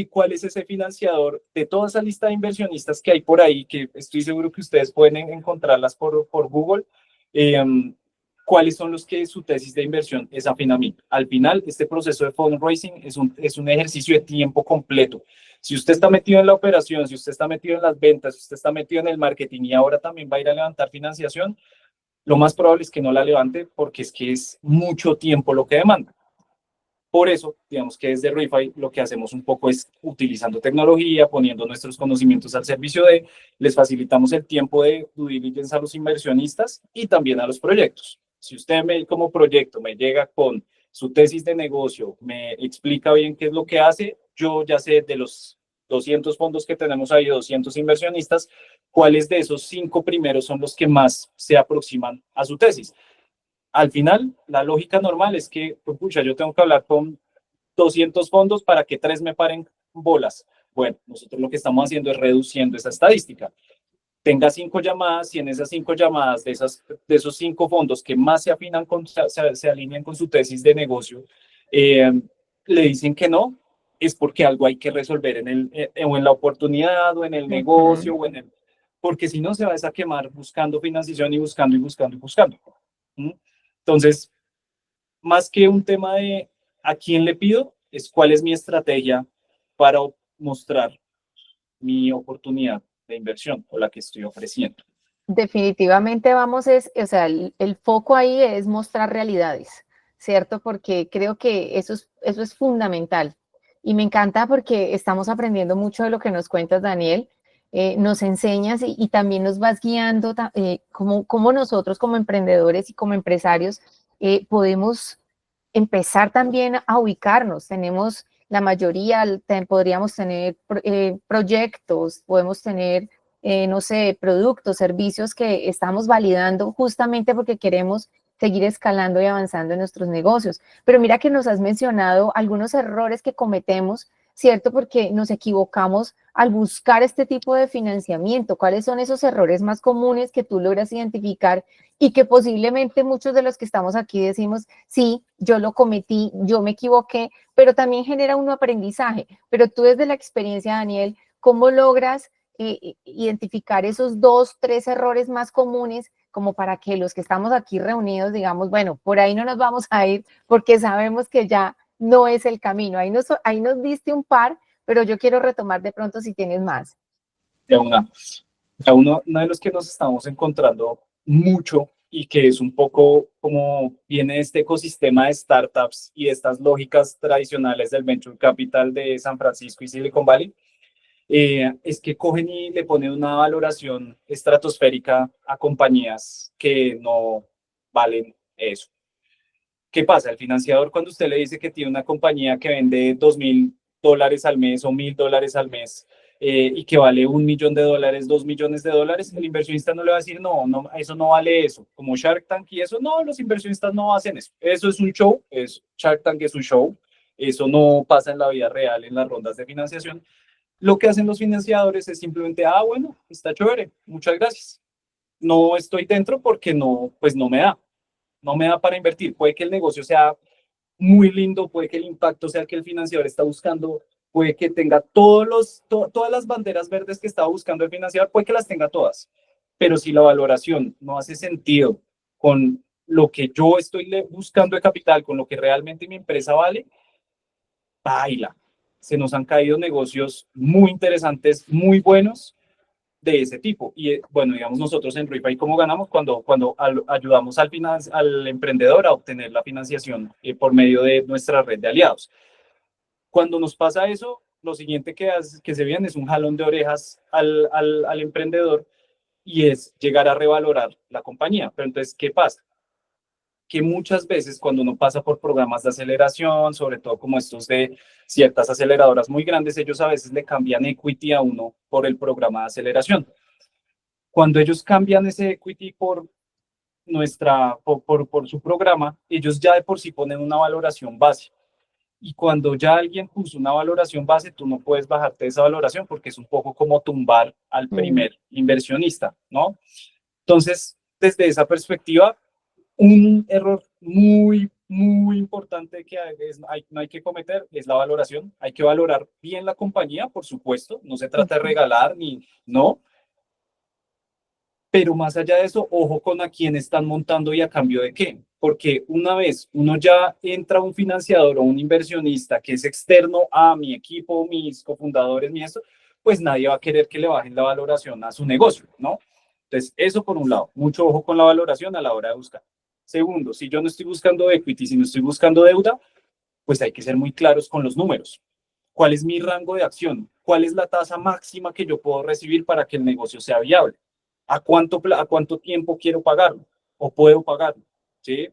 cuál es ese financiador de toda esa lista de inversionistas que hay por ahí, que estoy seguro que ustedes pueden encontrarlas por Google. eh, ¿Cuáles son los que su tesis de inversión es afín a mí? Al final, este proceso de fundraising es un ejercicio de tiempo completo. Si usted está metido en la operación, si usted está metido en las ventas, si usted está metido en el marketing y ahora también va a ir a levantar financiación, lo más probable es que no la levante porque es que es mucho tiempo lo que demanda. Por eso, digamos que desde Refi lo que hacemos un poco es utilizando tecnología, poniendo nuestros conocimientos al servicio de, les facilitamos el tiempo de due diligence a los inversionistas y también a los proyectos. Si usted como proyecto me llega con su tesis de negocio, me explica bien qué es lo que hace, yo ya sé de los 200 fondos que tenemos ahí, 200 inversionistas, cuáles de esos 5 primeros son los que más se aproximan a su tesis. Al final, la lógica normal es que, pues, pucha, yo tengo que hablar con 200 fondos para que 3 me paren bolas. Bueno, nosotros lo que estamos haciendo es reduciendo esa estadística. Tenga 5 llamadas y en esas 5 llamadas de esos 5 fondos que más se afinan, se alinean con su tesis de negocio, eh, le dicen que no, es porque algo hay que resolver o en la oportunidad o en el Ujú. negocio o en el... porque si no se va a quemar buscando financiación y buscando y buscando y buscando. Entonces, más que un tema de a quién le pido, es cuál es mi estrategia para mostrar mi oportunidad de inversión o la que estoy ofreciendo. Definitivamente vamos, o sea, el foco ahí es mostrar realidades, ¿cierto? Porque creo que eso es fundamental. Y me encanta porque estamos aprendiendo mucho de lo que nos cuentas, Daniel. Nos enseñas y también nos vas guiando cómo nosotros como emprendedores y como empresarios podemos empezar también a ubicarnos. Tenemos la mayoría, podríamos tener proyectos, podemos tener no sé, productos, servicios que estamos validando justamente porque queremos seguir escalando y avanzando en nuestros negocios. Pero mira que nos has mencionado algunos errores que cometemos, ¿cierto? Porque nos equivocamos al buscar este tipo de financiamiento. ¿Cuáles son esos errores más comunes que tú logras identificar y que posiblemente muchos de los que estamos aquí decimos, sí, yo lo cometí, yo me equivoqué, pero también genera un aprendizaje? Pero tú desde la experiencia, Daniel, ¿cómo logras identificar esos 2, 3 errores más comunes como para que los que estamos aquí reunidos digamos, bueno, por ahí no nos vamos a ir porque sabemos que ya no es el camino? Ahí nos diste un par, pero yo quiero retomar de pronto si tienes más. De uno de los que nos estamos encontrando mucho y que es un poco como viene este ecosistema de startups y estas lógicas tradicionales del venture capital de San Francisco y Silicon Valley, es que cogen y le ponen una valoración estratosférica a compañías que no valen eso. ¿Qué pasa? El financiador, cuando usted le dice que tiene una compañía que vende $2.000 al mes o $1.000 al mes, y que vale $1 millón, $2 millones, el inversionista no le va a decir, no, no, eso no vale eso. Como Shark Tank y eso, no, los inversionistas no hacen eso. Eso es un show, Shark Tank es un show. Eso no pasa en la vida real, en las rondas de financiación. Lo que hacen los financiadores es simplemente, bueno, está chévere, muchas gracias. No estoy dentro porque no, pues no me da para invertir. Puede que el negocio sea muy lindo, puede que el impacto sea el que el financiador está buscando, puede que tenga todas las banderas verdes que estaba buscando el financiador, puede que las tenga todas. Pero si la valoración no hace sentido con lo que yo estoy buscando de capital, con lo que realmente mi empresa vale, baila. Se nos han caído negocios muy interesantes, muy buenos de ese tipo. Y bueno, digamos nosotros en RIFAI, ¿cómo ganamos? Cuando ayudamos al emprendedor a obtener la financiación por medio de nuestra red de aliados. Cuando nos pasa eso, lo siguiente que se viene es un jalón de orejas al emprendedor y es llegar a revalorar la compañía. Pero entonces, ¿qué pasa? Que muchas veces cuando uno pasa por programas de aceleración, sobre todo como estos de ciertas aceleradoras muy grandes, ellos a veces le cambian equity a uno por el programa de aceleración. Cuando ellos cambian ese equity por su programa, ellos ya de por sí ponen una valoración base. Y cuando ya alguien puso una valoración base, tú no puedes bajarte de esa valoración porque es un poco como tumbar al primer inversionista, ¿no? Entonces, desde esa perspectiva, un error muy, muy importante que no hay que cometer es la valoración. Hay que valorar bien la compañía, por supuesto. No se trata de regalar ni no. Pero más allá de eso, ojo con a quién están montando y a cambio de qué. Porque una vez uno ya entra un financiador o un inversionista que es externo a mi equipo, mis cofundadores, pues nadie va a querer que le bajen la valoración a su negocio, ¿no? Entonces, eso por un lado, mucho ojo con la valoración a la hora de buscar. Segundo, si yo no estoy buscando equity, si no estoy buscando deuda, pues hay que ser muy claros con los números. ¿Cuál es mi rango de acción? ¿Cuál es la tasa máxima que yo puedo recibir para que el negocio sea viable? ¿A cuánto tiempo quiero pagarlo o puedo pagarlo? ¿Sí?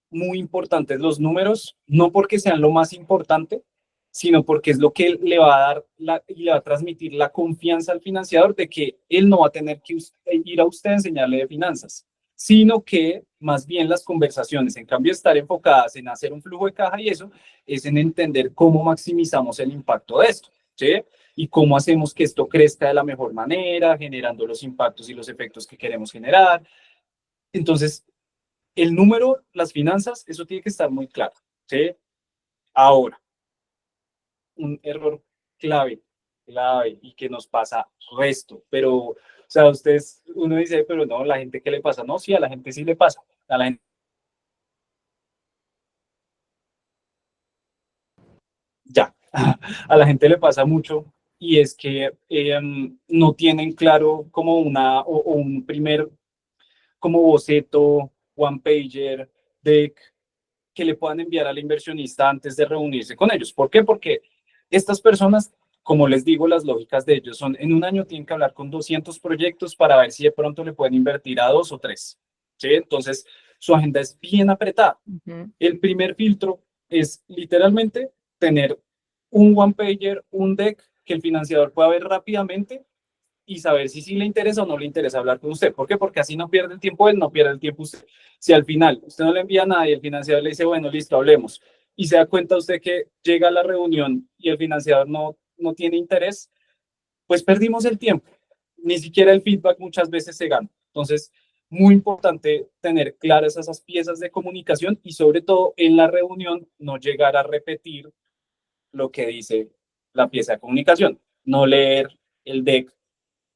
Muy importantes los números, no porque sean lo más importante, sino porque es lo que le va a dar y le va a transmitir la confianza al financiador de que él no va a tener que ir a usted a enseñarle de finanzas, sino que más bien las conversaciones, en cambio de estar enfocadas en hacer un flujo de caja y eso, es en entender cómo maximizamos el impacto de esto, ¿sí? Y cómo hacemos que esto crezca de la mejor manera, generando los impactos y los efectos que queremos generar. Entonces, el número, las finanzas, eso tiene que estar muy claro, ¿sí? Ahora, un error clave. clave y que nos pasa resto, pero, o sea, ustedes, uno dice, pero no, la gente, ¿qué le pasa? No, sí, a la gente sí le pasa, a la gente ya, a la gente le pasa mucho y es que no tienen claro como o un primer como boceto, one pager, deck que le puedan enviar al inversionista antes de reunirse con ellos. ¿Por qué? Porque estas personas, como les digo, las lógicas de ellos son, en un año tienen que hablar con 200 proyectos para ver si de pronto le pueden invertir a 2 o 3. ¿Sí? Entonces, su agenda es bien apretada. Ujú. El primer filtro es literalmente tener un one pager, un deck que el financiador pueda ver rápidamente y saber si sí le interesa o no le interesa hablar con usted. ¿Por qué? Porque así no pierde el tiempo él, no pierde el tiempo usted. Si al final usted no le envía nada y el financiador le dice, bueno, listo, hablemos, y se da cuenta usted que llega a la reunión y el financiador no tiene interés, pues perdimos el tiempo. Ni siquiera el feedback muchas veces se gana. Entonces, muy importante tener claras esas piezas de comunicación y sobre todo en la reunión no llegar a repetir lo que dice la pieza de comunicación, no leer el deck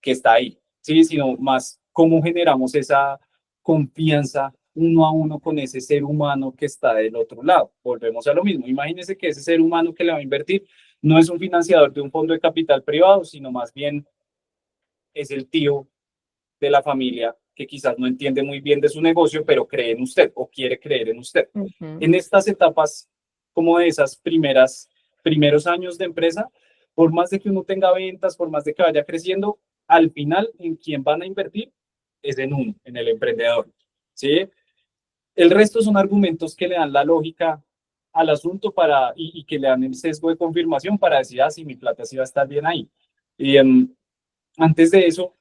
que está ahí, ¿sí? Sino más cómo generamos esa confianza uno a uno con ese ser humano que está del otro lado. Volvemos a lo mismo. Imagínese que ese ser humano que le va a invertir no es un financiador de un fondo de capital privado, sino más bien es el tío de la familia que quizás no entiende muy bien de su negocio, pero cree en usted o quiere creer en usted. Ujú. En estas etapas, como de esas primeros años de empresa, por más de que uno tenga ventas, por más de que vaya creciendo, al final en quien van a invertir es en uno, en el emprendedor. ¿Sí? El resto son argumentos que le dan la lógica al asunto y que le dan el sesgo de confirmación para decir, ah, sí, mi plata sí va a estar bien ahí. Y antes de eso,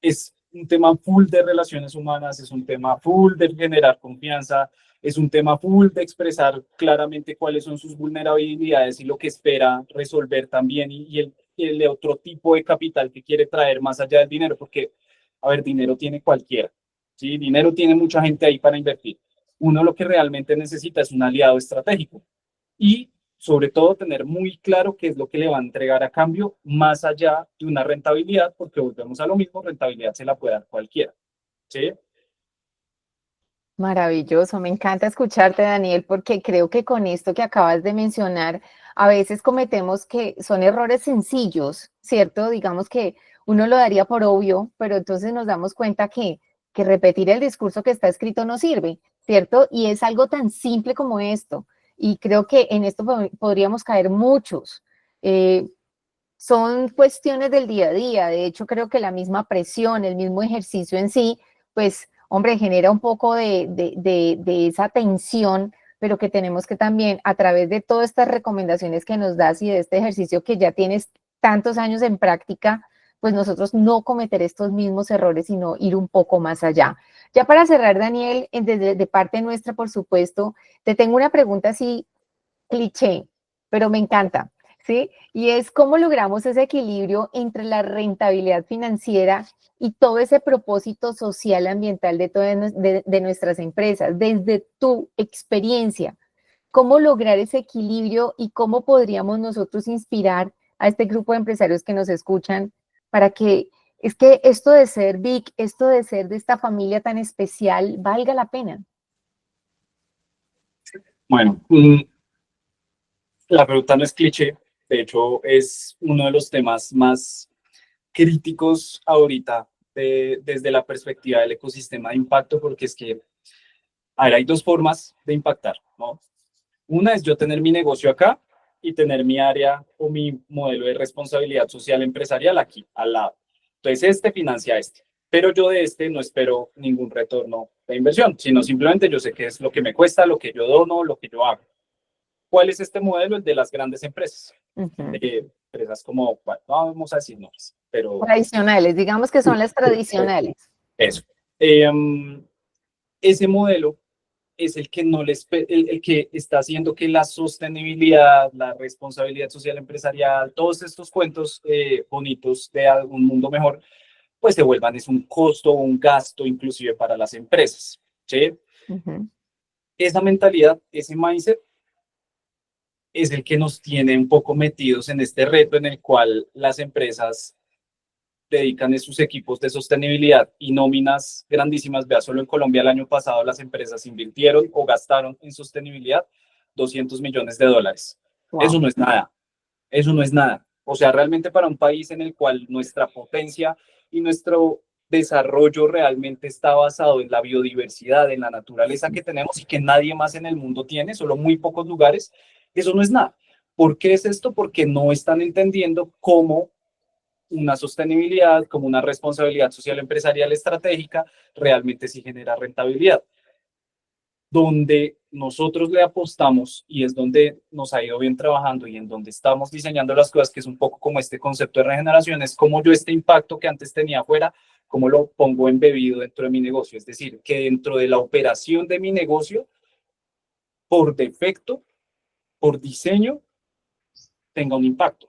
es un tema full de relaciones humanas, es un tema full de generar confianza, es un tema full de expresar claramente cuáles son sus vulnerabilidades y lo que espera resolver también y el otro tipo de capital que quiere traer más allá del dinero, porque, a ver, dinero tiene cualquiera, ¿sí? Dinero tiene mucha gente ahí para invertir. Uno lo que realmente necesita es un aliado estratégico y sobre todo tener muy claro qué es lo que le va a entregar a cambio, más allá de una rentabilidad, porque volvemos a lo mismo, rentabilidad se la puede dar cualquiera, ¿sí? Maravilloso, me encanta escucharte, Daniel, porque creo que con esto que acabas de mencionar, a veces cometemos que son errores sencillos, ¿cierto? Digamos que uno lo daría por obvio, pero entonces nos damos cuenta que repetir el discurso que está escrito no sirve, ¿cierto? Y es algo tan simple como esto. Y creo que en esto podríamos caer muchos. Eh, Son cuestiones del día a día. De hecho, creo que la misma presión, el mismo ejercicio en sí, pues, hombre, genera un poco de esa tensión, pero que tenemos que también, a través de todas estas recomendaciones que nos das y de este ejercicio que ya tienes tantos años en práctica, pues nosotros no cometer estos mismos errores, sino ir un poco más allá. Ya para cerrar, Daniel, desde de parte nuestra, por supuesto, te tengo una pregunta así cliché, pero me encanta, ¿sí? Y es cómo logramos ese equilibrio entre la rentabilidad financiera y todo ese propósito social ambiental de nuestras empresas, desde tu experiencia. ¿Cómo lograr ese equilibrio y cómo podríamos nosotros inspirar a este grupo de empresarios que nos escuchan para que es que esto de ser big, esto de ser de esta familia tan especial, valga la pena? Bueno, la pregunta no es cliché, de hecho es uno de los temas más críticos ahorita desde la perspectiva del ecosistema de impacto, porque es que, a ver, hay dos formas de impactar, ¿no? Una es yo tener mi negocio acá y tener mi área o mi modelo de responsabilidad social empresarial aquí, al lado. Entonces, este financia este. Pero yo de este no espero ningún retorno de inversión, sino simplemente yo sé qué es lo que me cuesta, lo que yo dono, lo que yo hago. ¿Cuál es este modelo? El de las grandes empresas. Ujú. Empresas como, bueno, no vamos a decir nombres, pero Tradicionales, digamos que son las tradicionales. eso. Ese modelo es el que no les, el que está haciendo que la sostenibilidad, la responsabilidad social empresarial, todos estos cuentos bonitos de un mundo mejor, pues se vuelvan es un costo o un gasto inclusive para las empresas. ¿Sí? Ujú. Esa mentalidad, ese mindset, es el que nos tiene un poco metidos en este reto en el cual las empresas dedican sus equipos de sostenibilidad y nóminas grandísimas. Vea, solo en Colombia el año pasado las empresas invirtieron o gastaron en sostenibilidad $200 millones. Eso Wow. no es nada, eso no es nada. O sea, realmente para un país en el cual nuestra potencia y nuestro desarrollo realmente está basado en la biodiversidad, en la naturaleza que tenemos y que nadie más en el mundo tiene, solo muy pocos lugares, eso no es nada. ¿Por qué es esto? Porque no están entendiendo cómo una sostenibilidad, como una responsabilidad social empresarial estratégica, realmente sí genera rentabilidad. Donde nosotros le apostamos y es donde nos ha ido bien trabajando y en donde estamos diseñando las cosas, que es un poco como este concepto de regeneración, es como yo este impacto que antes tenía afuera, cómo lo pongo embebido dentro de mi negocio. Es decir, que dentro de la operación de mi negocio, por defecto, por diseño, tenga un impacto.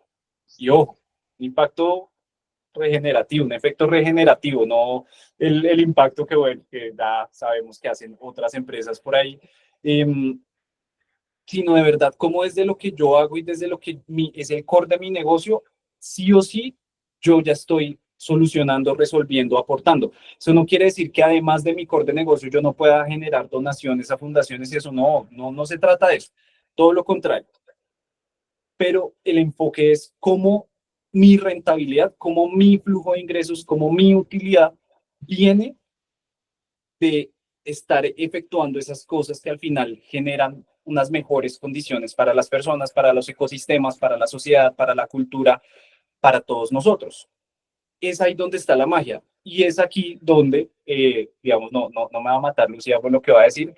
Y ojo, un impacto regenerativo, un efecto regenerativo, no el impacto que, bueno, que da, sabemos que hacen otras empresas por ahí, eh, sino de verdad cómo desde lo que yo hago y desde lo que es el core de mi negocio, sí o sí, yo ya estoy solucionando, resolviendo, aportando. Eso no quiere decir que además de mi core de negocio yo no pueda generar donaciones a fundaciones y eso no se trata de eso, todo lo contrario. Pero el enfoque es cómo mi rentabilidad, cómo mi flujo de ingresos, cómo mi utilidad viene de estar efectuando esas cosas que al final generan unas mejores condiciones para las personas, para los ecosistemas, para la sociedad, para la cultura, para todos nosotros. Es ahí donde está la magia. Y es aquí donde, digamos, no me va a matar Lucía por lo que va a decir,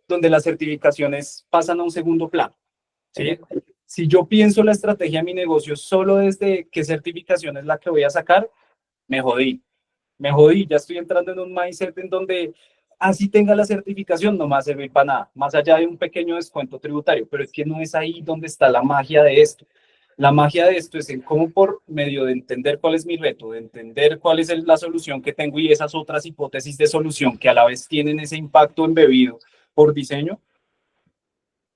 donde las certificaciones pasan a un segundo plano. ¿Sí? Si yo pienso la estrategia de mi negocio solo desde qué certificación es la que voy a sacar, me jodí. Me jodí, ya estoy entrando en un mindset en donde así tenga la certificación no me va a servir para nada, más allá de un pequeño descuento tributario, pero es que no es ahí donde está la magia de esto. La magia de esto es en cómo por medio de entender cuál es mi reto, de entender cuál es la solución que tengo y esas otras hipótesis de solución que a la vez tienen ese impacto embebido por diseño,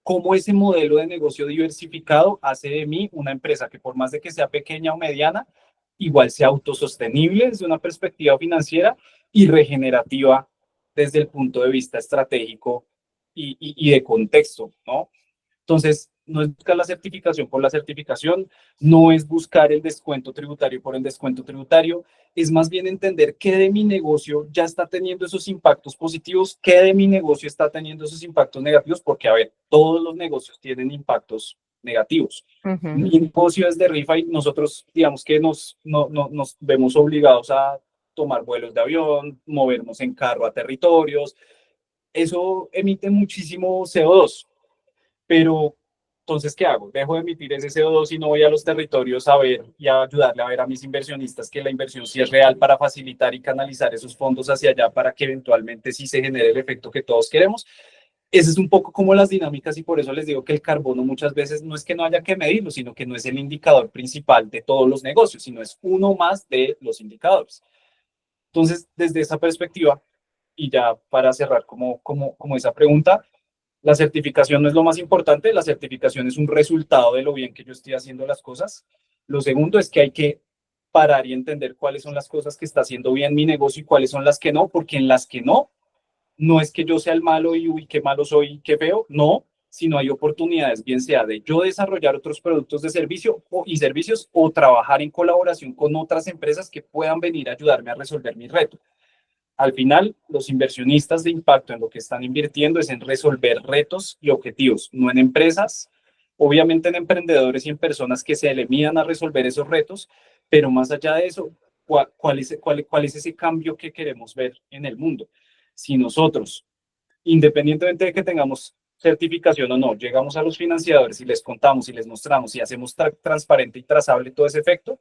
cómo ese modelo de negocio diversificado hace de mí una empresa que por más de que sea pequeña o mediana, igual sea autosostenible desde una perspectiva financiera y regenerativa desde el punto de vista estratégico y de contexto, ¿no? Entonces, no es buscar la certificación por la certificación, no es buscar el descuento tributario por el descuento tributario, es más bien entender qué de mi negocio ya está teniendo esos impactos positivos, qué de mi negocio está teniendo esos impactos negativos, porque, a ver, todos los negocios tienen impactos negativos. Ujú. Mi negocio es de rifa y nosotros, digamos que nos vemos obligados a tomar vuelos de avión, movernos en carro a territorios. Eso emite muchísimo CO2. Pero entonces, ¿qué hago? Dejo de emitir ese CO2 y no voy a los territorios a ver y a ayudarle a ver a mis inversionistas que la inversión sí es real para facilitar y canalizar esos fondos hacia allá para que eventualmente sí se genere el efecto que todos queremos. Ese es un poco como las dinámicas y por eso les digo que el carbono muchas veces no es que no haya que medirlo, sino que no es el indicador principal de todos los negocios, sino es uno más de los indicadores. Entonces, desde esa perspectiva, y ya para cerrar como esa pregunta, la certificación no es lo más importante, la certificación es un resultado de lo bien que yo estoy haciendo las cosas. Lo segundo es que hay que parar y entender cuáles son las cosas que está haciendo bien mi negocio y cuáles son las que no, porque en las que no es que yo sea el malo y uy, qué malo soy, qué feo, no, sino hay oportunidades, bien sea de yo desarrollar otros productos de servicio y servicios o trabajar en colaboración con otras empresas que puedan venir a ayudarme a resolver mi reto. Al final, los inversionistas de impacto en lo que están invirtiendo es en resolver retos y objetivos, no en empresas, obviamente en emprendedores y en personas que se le midan a resolver esos retos, pero más allá de eso, ¿cuál es ese cambio que queremos ver en el mundo? Si nosotros, independientemente de que tengamos certificación o no, llegamos a los financiadores y les contamos y les mostramos y hacemos transparente y trazable todo ese efecto,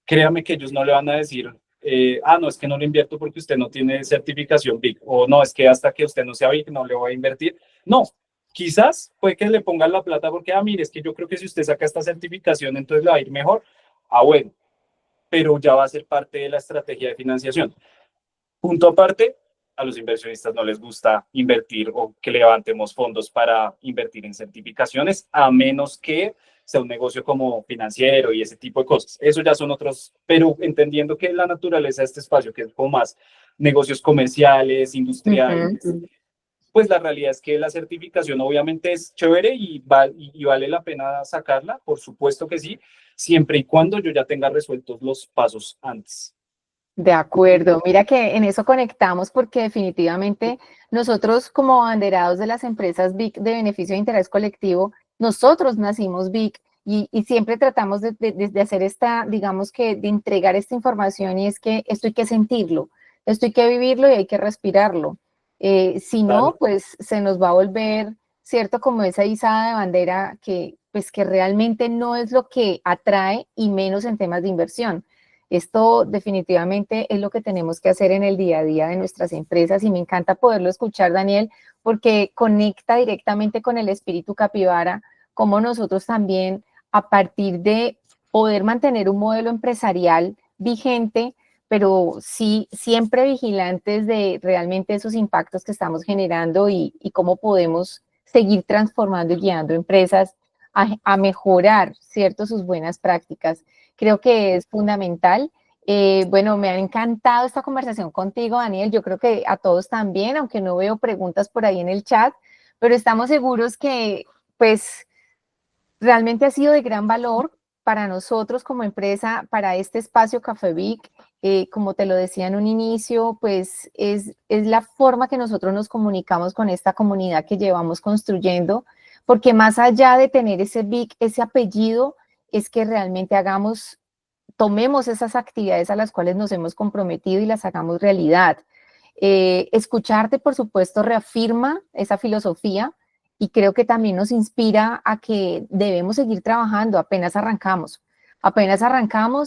créame que ellos no le van a decir, no, es que no le invierto porque usted no tiene certificación BIC, o no, es que hasta que usted no sea BIC no le voy a invertir. No, quizás puede que le pongan la plata porque, mire, es que yo creo que si usted saca esta certificación, entonces le va a ir mejor. Bueno, pero ya va a ser parte de la estrategia de financiación. Punto aparte, a los inversionistas no les gusta invertir o que levantemos fondos para invertir en certificaciones, a menos que sea un negocio como financiero y ese tipo de cosas. Eso ya son otros, pero entendiendo que la naturaleza de este espacio, que es como más negocios comerciales, industriales, pues la realidad es que la certificación obviamente es chévere y vale la pena sacarla, por supuesto que sí, siempre y cuando yo ya tenga resueltos los pasos antes. De acuerdo, mira que en eso conectamos porque definitivamente nosotros como abanderados de las empresas BIC de beneficio de interés colectivo, nosotros nacimos BIC y siempre tratamos de hacer esta, digamos que de entregar esta información y es que esto hay que sentirlo, esto hay que vivirlo y hay que respirarlo. Si no, Claro. pues se nos va a volver, ¿cierto? Como esa izada de bandera que, pues que realmente no es lo que atrae y menos en temas de inversión. Esto definitivamente es lo que tenemos que hacer en el día a día de nuestras empresas y me encanta poderlo escuchar, Daniel, porque conecta directamente con el espíritu capibara, como nosotros también, a partir de poder mantener un modelo empresarial vigente, pero sí siempre vigilantes de realmente esos impactos que estamos generando y cómo podemos seguir transformando y guiando empresas a mejorar, ¿cierto?, sus buenas prácticas. Creo que es fundamental. Bueno, me ha encantado esta conversación contigo, Daniel. Yo creo que a todos también, aunque no veo preguntas por ahí en el chat, pero estamos seguros que, pues, realmente ha sido de gran valor para nosotros como empresa, para este espacio Café Vic. Como te lo decía en un inicio, pues es la forma que nosotros nos comunicamos con esta comunidad que llevamos construyendo, porque más allá de tener ese Vic, ese apellido, es que realmente tomemos esas actividades a las cuales nos hemos comprometido y las hagamos realidad. Escucharte, por supuesto, reafirma esa filosofía y creo que también nos inspira a que debemos seguir trabajando, apenas arrancamos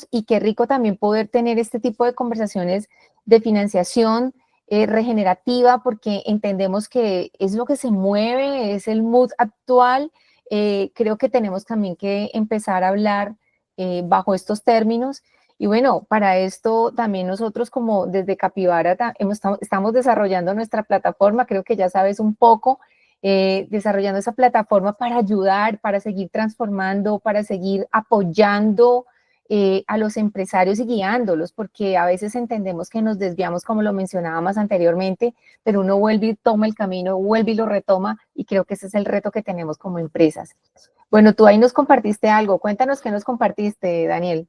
y qué rico también poder tener este tipo de conversaciones de financiación regenerativa porque entendemos que es lo que se mueve, es el mood actual. Creo que tenemos también que empezar a hablar bajo estos términos. Y bueno, para esto también nosotros como desde Capibara estamos desarrollando nuestra plataforma, creo que ya sabes un poco, desarrollando esa plataforma para ayudar, para seguir transformando, para seguir apoyando a los empresarios y guiándolos, porque a veces entendemos que nos desviamos, como lo mencionábamos anteriormente, pero uno vuelve y toma el camino, vuelve y lo retoma, y creo que ese es el reto que tenemos como empresas. Bueno, tú ahí nos compartiste algo. Cuéntanos qué nos compartiste, Daniel.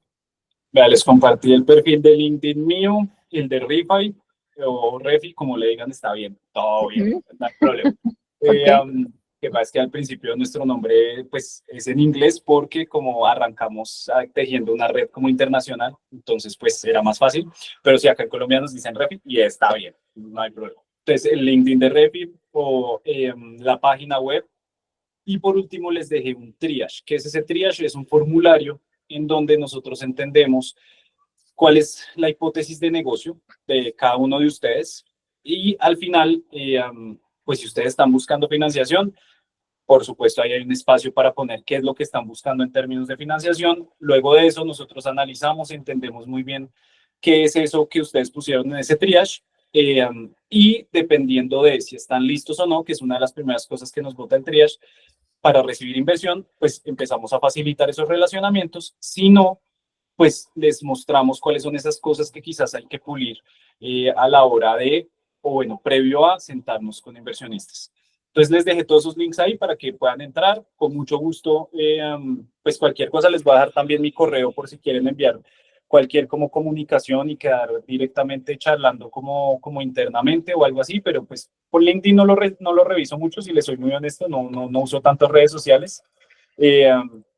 Vea, les compartí el perfil de LinkedIn mío, el de Refi o Refi, como le digan, está bien, todo bien, no hay problema. Ok. Que pasa es que al principio nuestro nombre pues es en inglés porque como arrancamos tejiendo una red como internacional, entonces pues era más fácil, pero si acá en Colombia nos dicen Refi y está bien, no hay problema. Entonces el LinkedIn de Refi o la página web. Y por último les dejé un triage. ¿Qué es ese triage? Es un formulario en donde nosotros entendemos cuál es la hipótesis de negocio de cada uno de ustedes y al final, pues si ustedes están buscando financiación, por supuesto ahí hay un espacio para poner qué es lo que están buscando en términos de financiación. Luego de eso nosotros analizamos, entendemos muy bien qué es eso que ustedes pusieron en ese triage y dependiendo de si están listos o no, que es una de las primeras cosas que nos vota el triage, para recibir inversión, pues empezamos a facilitar esos relacionamientos. Si no, pues les mostramos cuáles son esas cosas que quizás hay que pulir a la hora de, o bueno, previo a sentarnos con inversionistas. Entonces les dejé todos esos links ahí para que puedan entrar. Con mucho gusto, pues cualquier cosa les voy a dejar también mi correo por si quieren enviar cualquier como comunicación y quedar directamente charlando como internamente o algo así, pero pues por LinkedIn no lo reviso mucho, si les soy muy honesto, no uso tantas redes sociales,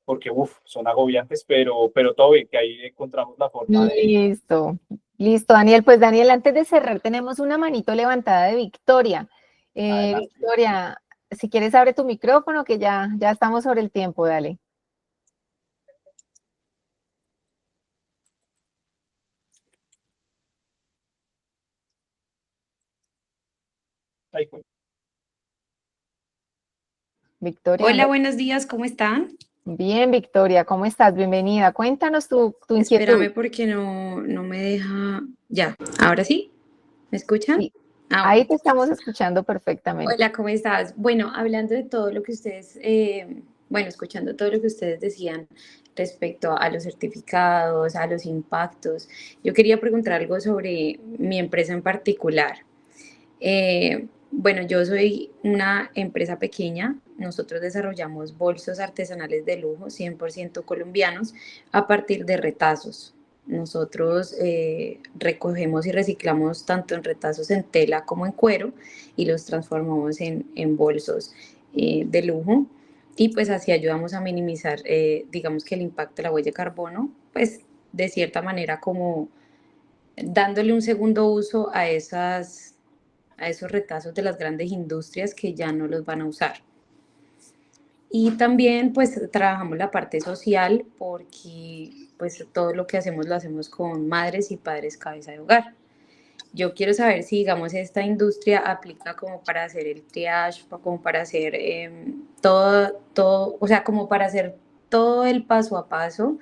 porque son agobiantes, pero todo bien, que ahí encontramos la forma de... Listo, listo, Daniel. Pues Daniel, antes de cerrar, tenemos una manito levantada de Victoria. Adelante. Victoria, si quieres abre tu micrófono, que ya estamos sobre el tiempo, dale. Ahí fue. Victoria, Hola, anda. buenos días, ¿cómo están? Bien, Victoria, ¿cómo estás? Bienvenida. Cuéntanos tu inquietud. Espérame porque no me deja. Ya, ahora sí, ¿me escuchan? Sí, Ahí te estamos escuchando perfectamente. Hola, ¿cómo estás? Bueno, hablando de todo lo que ustedes, bueno, escuchando todo lo que ustedes decían respecto a los certificados, a los impactos, yo quería preguntar algo sobre mi empresa en particular. Bueno, yo soy una empresa pequeña. Nosotros desarrollamos bolsos artesanales de lujo, 100% colombianos, a partir de retazos. Nosotros recogemos y reciclamos tanto en retazos en tela como en cuero y los transformamos en bolsos de lujo. Y pues así ayudamos a minimizar, digamos que el impacto de la huella de carbono, pues de cierta manera como dándole un segundo uso a esos retazos de las grandes industrias que ya no los van a usar. Y también pues trabajamos la parte social porque pues todo lo que hacemos lo hacemos con madres y padres cabeza de hogar. Yo quiero saber si, digamos, esta industria aplica como para hacer el triage, como para hacer todo, o sea, como para hacer todo el paso a paso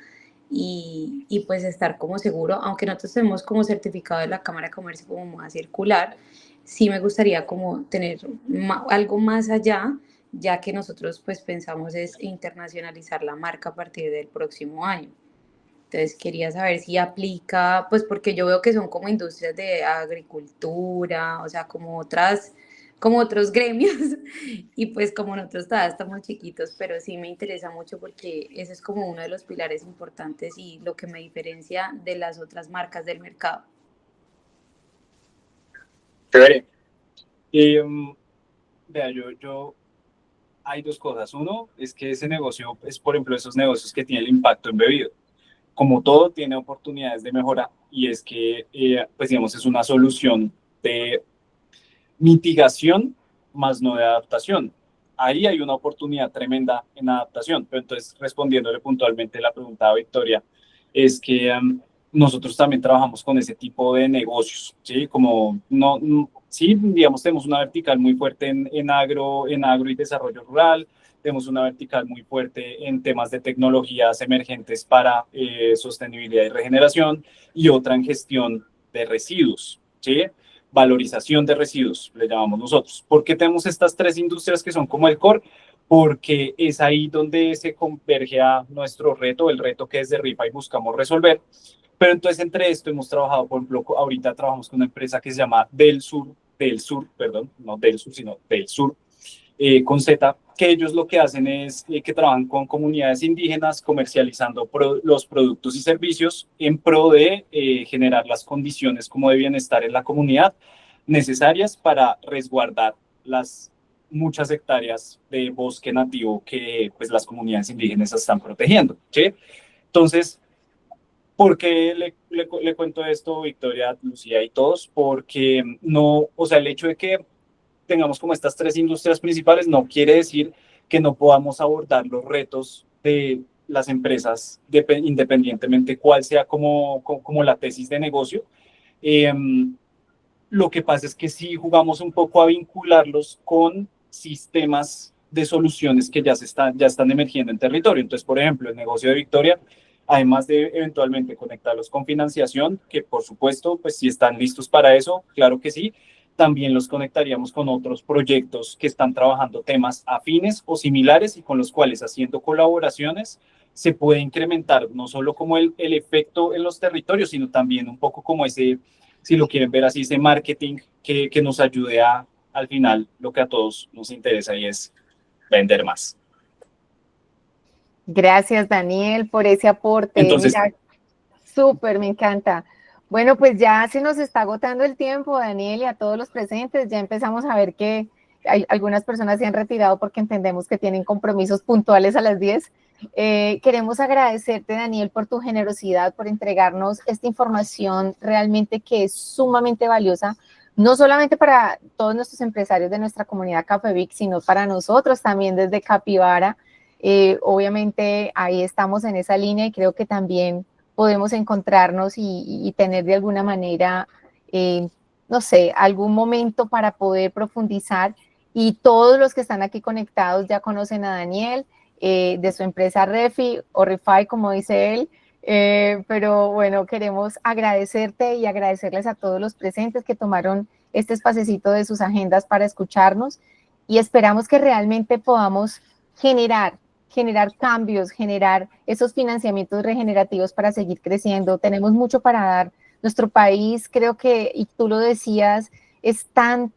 y pues estar como seguro, aunque nosotros tenemos como certificado de la Cámara de Comercio como más circular, sí me gustaría como tener algo más allá, ya que nosotros pues pensamos es internacionalizar la marca a partir del próximo año. Entonces quería saber si aplica, pues porque yo veo que son como industrias de agricultura, o sea, como otras, como otros gremios, y pues como nosotros todavía estamos chiquitos, pero sí me interesa mucho porque ese es como uno de los pilares importantes y lo que me diferencia de las otras marcas del mercado. Chévere. Vea, hay dos cosas. Uno es que ese negocio es, por ejemplo, esos negocios que tienen el impacto embebido. Como todo, tiene oportunidades de mejora y es que, pues digamos, es una solución de mitigación más no de adaptación. Ahí hay una oportunidad tremenda en adaptación, pero entonces respondiéndole puntualmente la pregunta a Victoria, es que nosotros también trabajamos con ese tipo de negocios, ¿sí? Como sí, digamos, tenemos una vertical muy fuerte en agro y desarrollo rural, tenemos una vertical muy fuerte en temas de tecnologías emergentes para sostenibilidad y regeneración y otra en gestión de residuos, ¿sí? Valorización de residuos, le llamamos nosotros. ¿Por qué tenemos estas tres industrias que son como el core? Porque es ahí donde se converge a nuestro reto, el reto que desde RIFA y buscamos resolver. Pero entonces entre esto hemos trabajado, por ejemplo, ahorita trabajamos con una empresa que se llama Del Sur, perdón, no Del Sur, sino Del Sur, con Z, que ellos lo que hacen es que trabajan con comunidades indígenas comercializando los productos y servicios en pro de generar las condiciones como de bienestar en la comunidad necesarias para resguardar las muchas hectáreas de bosque nativo que pues las comunidades indígenas están protegiendo, ¿sí? Entonces, ¿por qué le cuento esto, Victoria, Lucía y todos? Porque no, o sea, el hecho de que tengamos como estas tres industrias principales no quiere decir que no podamos abordar los retos de las empresas independientemente cuál sea como la tesis de negocio. Eh, lo que pasa es que sí jugamos un poco a vincularlos con sistemas de soluciones que ya están emergiendo en territorio. Entonces, por ejemplo, el negocio de Victoria, además de eventualmente conectarlos con financiación, que por supuesto, pues si están listos para eso, claro que sí, también los conectaríamos con otros proyectos que están trabajando temas afines o similares y con los cuales haciendo colaboraciones se puede incrementar no solo como el efecto en los territorios, sino también un poco como ese, si lo quieren ver así, ese marketing que nos ayude a, al final, lo que a todos nos interesa y es vender más. Gracias, Daniel, por ese aporte. Entonces, Mira, súper, me encanta. Bueno, pues ya se nos está agotando el tiempo, Daniel, y a todos los presentes. Ya empezamos a ver que algunas personas se han retirado porque entendemos que tienen compromisos puntuales a las 10. Queremos agradecerte, Daniel, por tu generosidad, por entregarnos esta información realmente que es sumamente valiosa, no solamente para todos nuestros empresarios de nuestra comunidad Cafevic, sino para nosotros también desde Capivara. Obviamente ahí estamos en esa línea y creo que también podemos encontrarnos y tener de alguna manera, no sé, algún momento para poder profundizar. Y todos los que están aquí conectados ya conocen a Daniel, de su empresa Refi o Refi, como dice él. Pero bueno, queremos agradecerte y agradecerles a todos los presentes que tomaron este espacecito de sus agendas para escucharnos y esperamos que realmente podamos generar cambios, generar esos financiamientos regenerativos para seguir creciendo. Tenemos mucho para dar. Nuestro país, creo que, y tú lo decías, es tan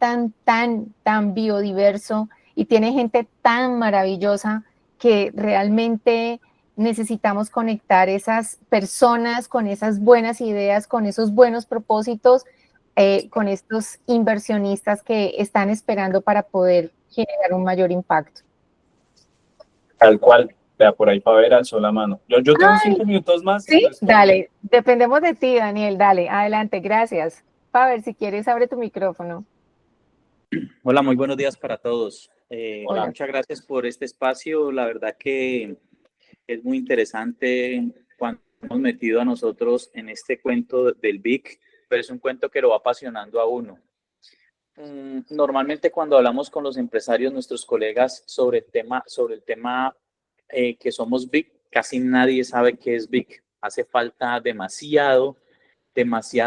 biodiverso y tiene gente tan maravillosa que realmente necesitamos conectar esas personas con esas buenas ideas, con esos buenos propósitos, con estos inversionistas que están esperando para poder generar un mayor impacto. Tal cual, vea, por ahí Faber alzó la mano. Yo tengo 5 minutos más. Sí, Entonces, dale, dependemos de ti, Daniel, dale, adelante, gracias. Faber, si quieres, abre tu micrófono. Hola, muy buenos días para todos. Hola. Muchas gracias por este espacio. La verdad que es muy interesante cuando hemos metido a nosotros en este cuento del BIC, pero es un cuento que lo va apasionando a uno. Normalmente cuando hablamos con los empresarios, nuestros colegas sobre el tema que somos BIC, casi nadie sabe qué es BIC. Hace falta demasiada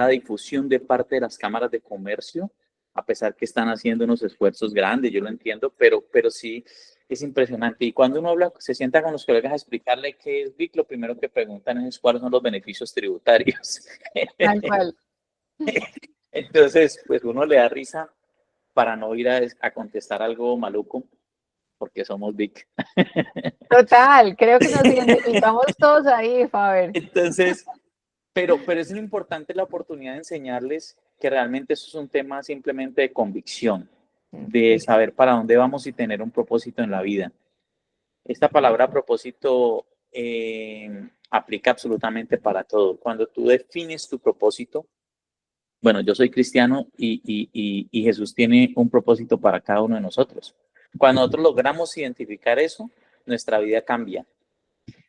difusión de parte de las cámaras de comercio, a pesar que están haciendo unos esfuerzos grandes, yo lo entiendo, pero sí es impresionante. Y cuando uno se sienta con los colegas a explicarle qué es BIC, lo primero que preguntan es cuáles son los beneficios tributarios. Tal cual. Entonces, pues uno le da risa para no ir a contestar algo maluco, porque somos BIC. Total, creo que nos identificamos todos ahí, Faber. Entonces, pero es lo importante la oportunidad de enseñarles que realmente eso es un tema simplemente de convicción, de saber para dónde vamos y tener un propósito en la vida. Esta palabra propósito aplica absolutamente para todo. Cuando tú defines tu propósito, bueno, yo soy cristiano y Jesús tiene un propósito para cada uno de nosotros. Cuando nosotros logramos identificar eso, nuestra vida cambia.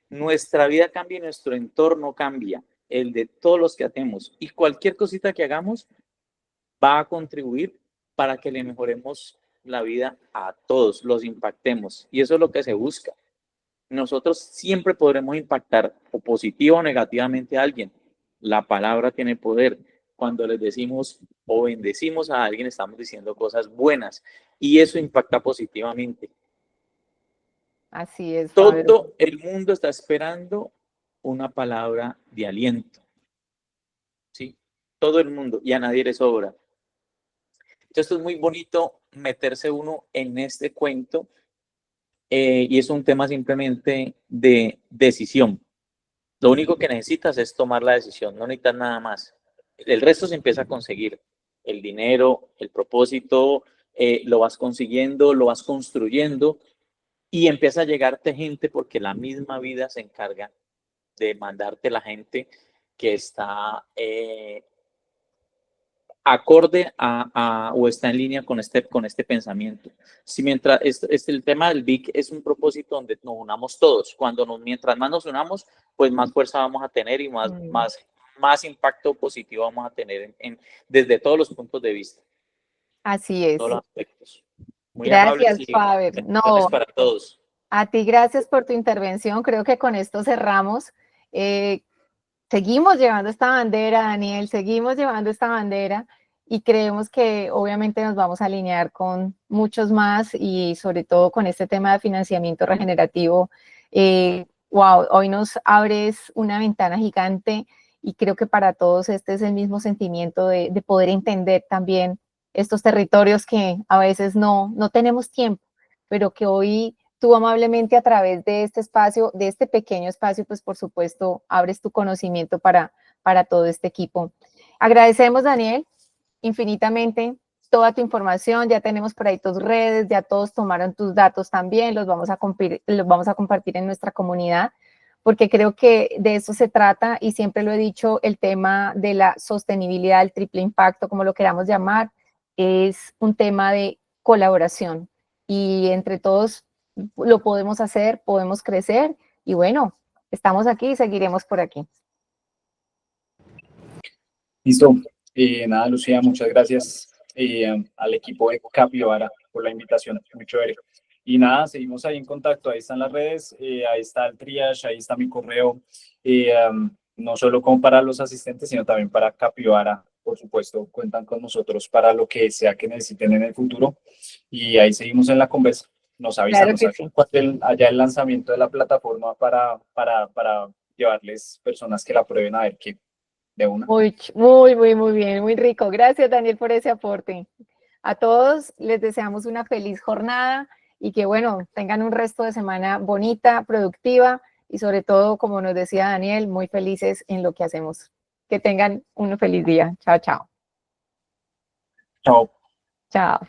Nuestra vida cambia y nuestro entorno cambia, el de todos los que hacemos. Y cualquier cosita que hagamos va a contribuir para que le mejoremos la vida a todos, los impactemos. Y eso es lo que se busca. Nosotros siempre podremos impactar o positiva o negativamente a alguien. La palabra tiene poder. Cuando les decimos o bendecimos a alguien, estamos diciendo cosas buenas y eso impacta positivamente. Así es. Todo el mundo está esperando una palabra de aliento. ¿Sí? Todo el mundo, y a nadie le sobra. Entonces es muy bonito meterse uno en este cuento y es un tema simplemente de decisión. Lo único que necesitas es tomar la decisión, no necesitas nada más. El resto se empieza a conseguir. El dinero, el propósito, lo vas consiguiendo, lo vas construyendo y empieza a llegarte gente porque la misma vida se encarga de mandarte la gente que está acorde o está en línea con este pensamiento. Si mientras el tema del BIC es un propósito donde nos unamos todos, mientras más nos unamos, pues más fuerza vamos a tener y más impacto positivo vamos a tener desde todos los puntos de vista. Así es. Todos los aspectos. Muy Gracias, amables Faber. No, para todos. A ti gracias por tu intervención. Creo que con esto cerramos. Seguimos llevando esta bandera, Daniel, seguimos llevando esta bandera y creemos que obviamente nos vamos a alinear con muchos más y sobre todo con este tema de financiamiento regenerativo. Wow, hoy nos abres una ventana gigante y creo que para todos este es el mismo sentimiento de poder entender también estos territorios que a veces no tenemos tiempo, pero que hoy tú amablemente a través de este espacio, de este pequeño espacio, pues por supuesto abres tu conocimiento para todo este equipo. Agradecemos, Daniel, infinitamente toda tu información, ya tenemos por ahí tus redes, ya todos tomaron tus datos también, los vamos a compartir en nuestra comunidad, porque creo que de eso se trata y siempre lo he dicho, el tema de la sostenibilidad, el triple impacto, como lo queramos llamar, es un tema de colaboración y entre todos lo podemos hacer, podemos crecer y bueno, estamos aquí y seguiremos por aquí. Listo. Nada, Lucía, muchas gracias al equipo de Capivara por la invitación, muy chévere. Y nada, seguimos ahí en contacto, ahí están las redes, ahí está el triage, ahí está mi correo, no solo como para los asistentes, sino también para Capivara por supuesto, cuentan con nosotros para lo que sea que necesiten en el futuro. Y ahí seguimos en la conversa. Nos avisan, Claro nos que avisan sí. allá el lanzamiento de la plataforma para llevarles personas que la prueben a ver qué de una. Muy bien, muy rico. Gracias, Daniel, por ese aporte. A todos les deseamos una feliz jornada y que, bueno, tengan un resto de semana bonita, productiva y sobre todo, como nos decía Daniel, muy felices en lo que hacemos. Que tengan un feliz día. Chao, chao. Chao. Chao.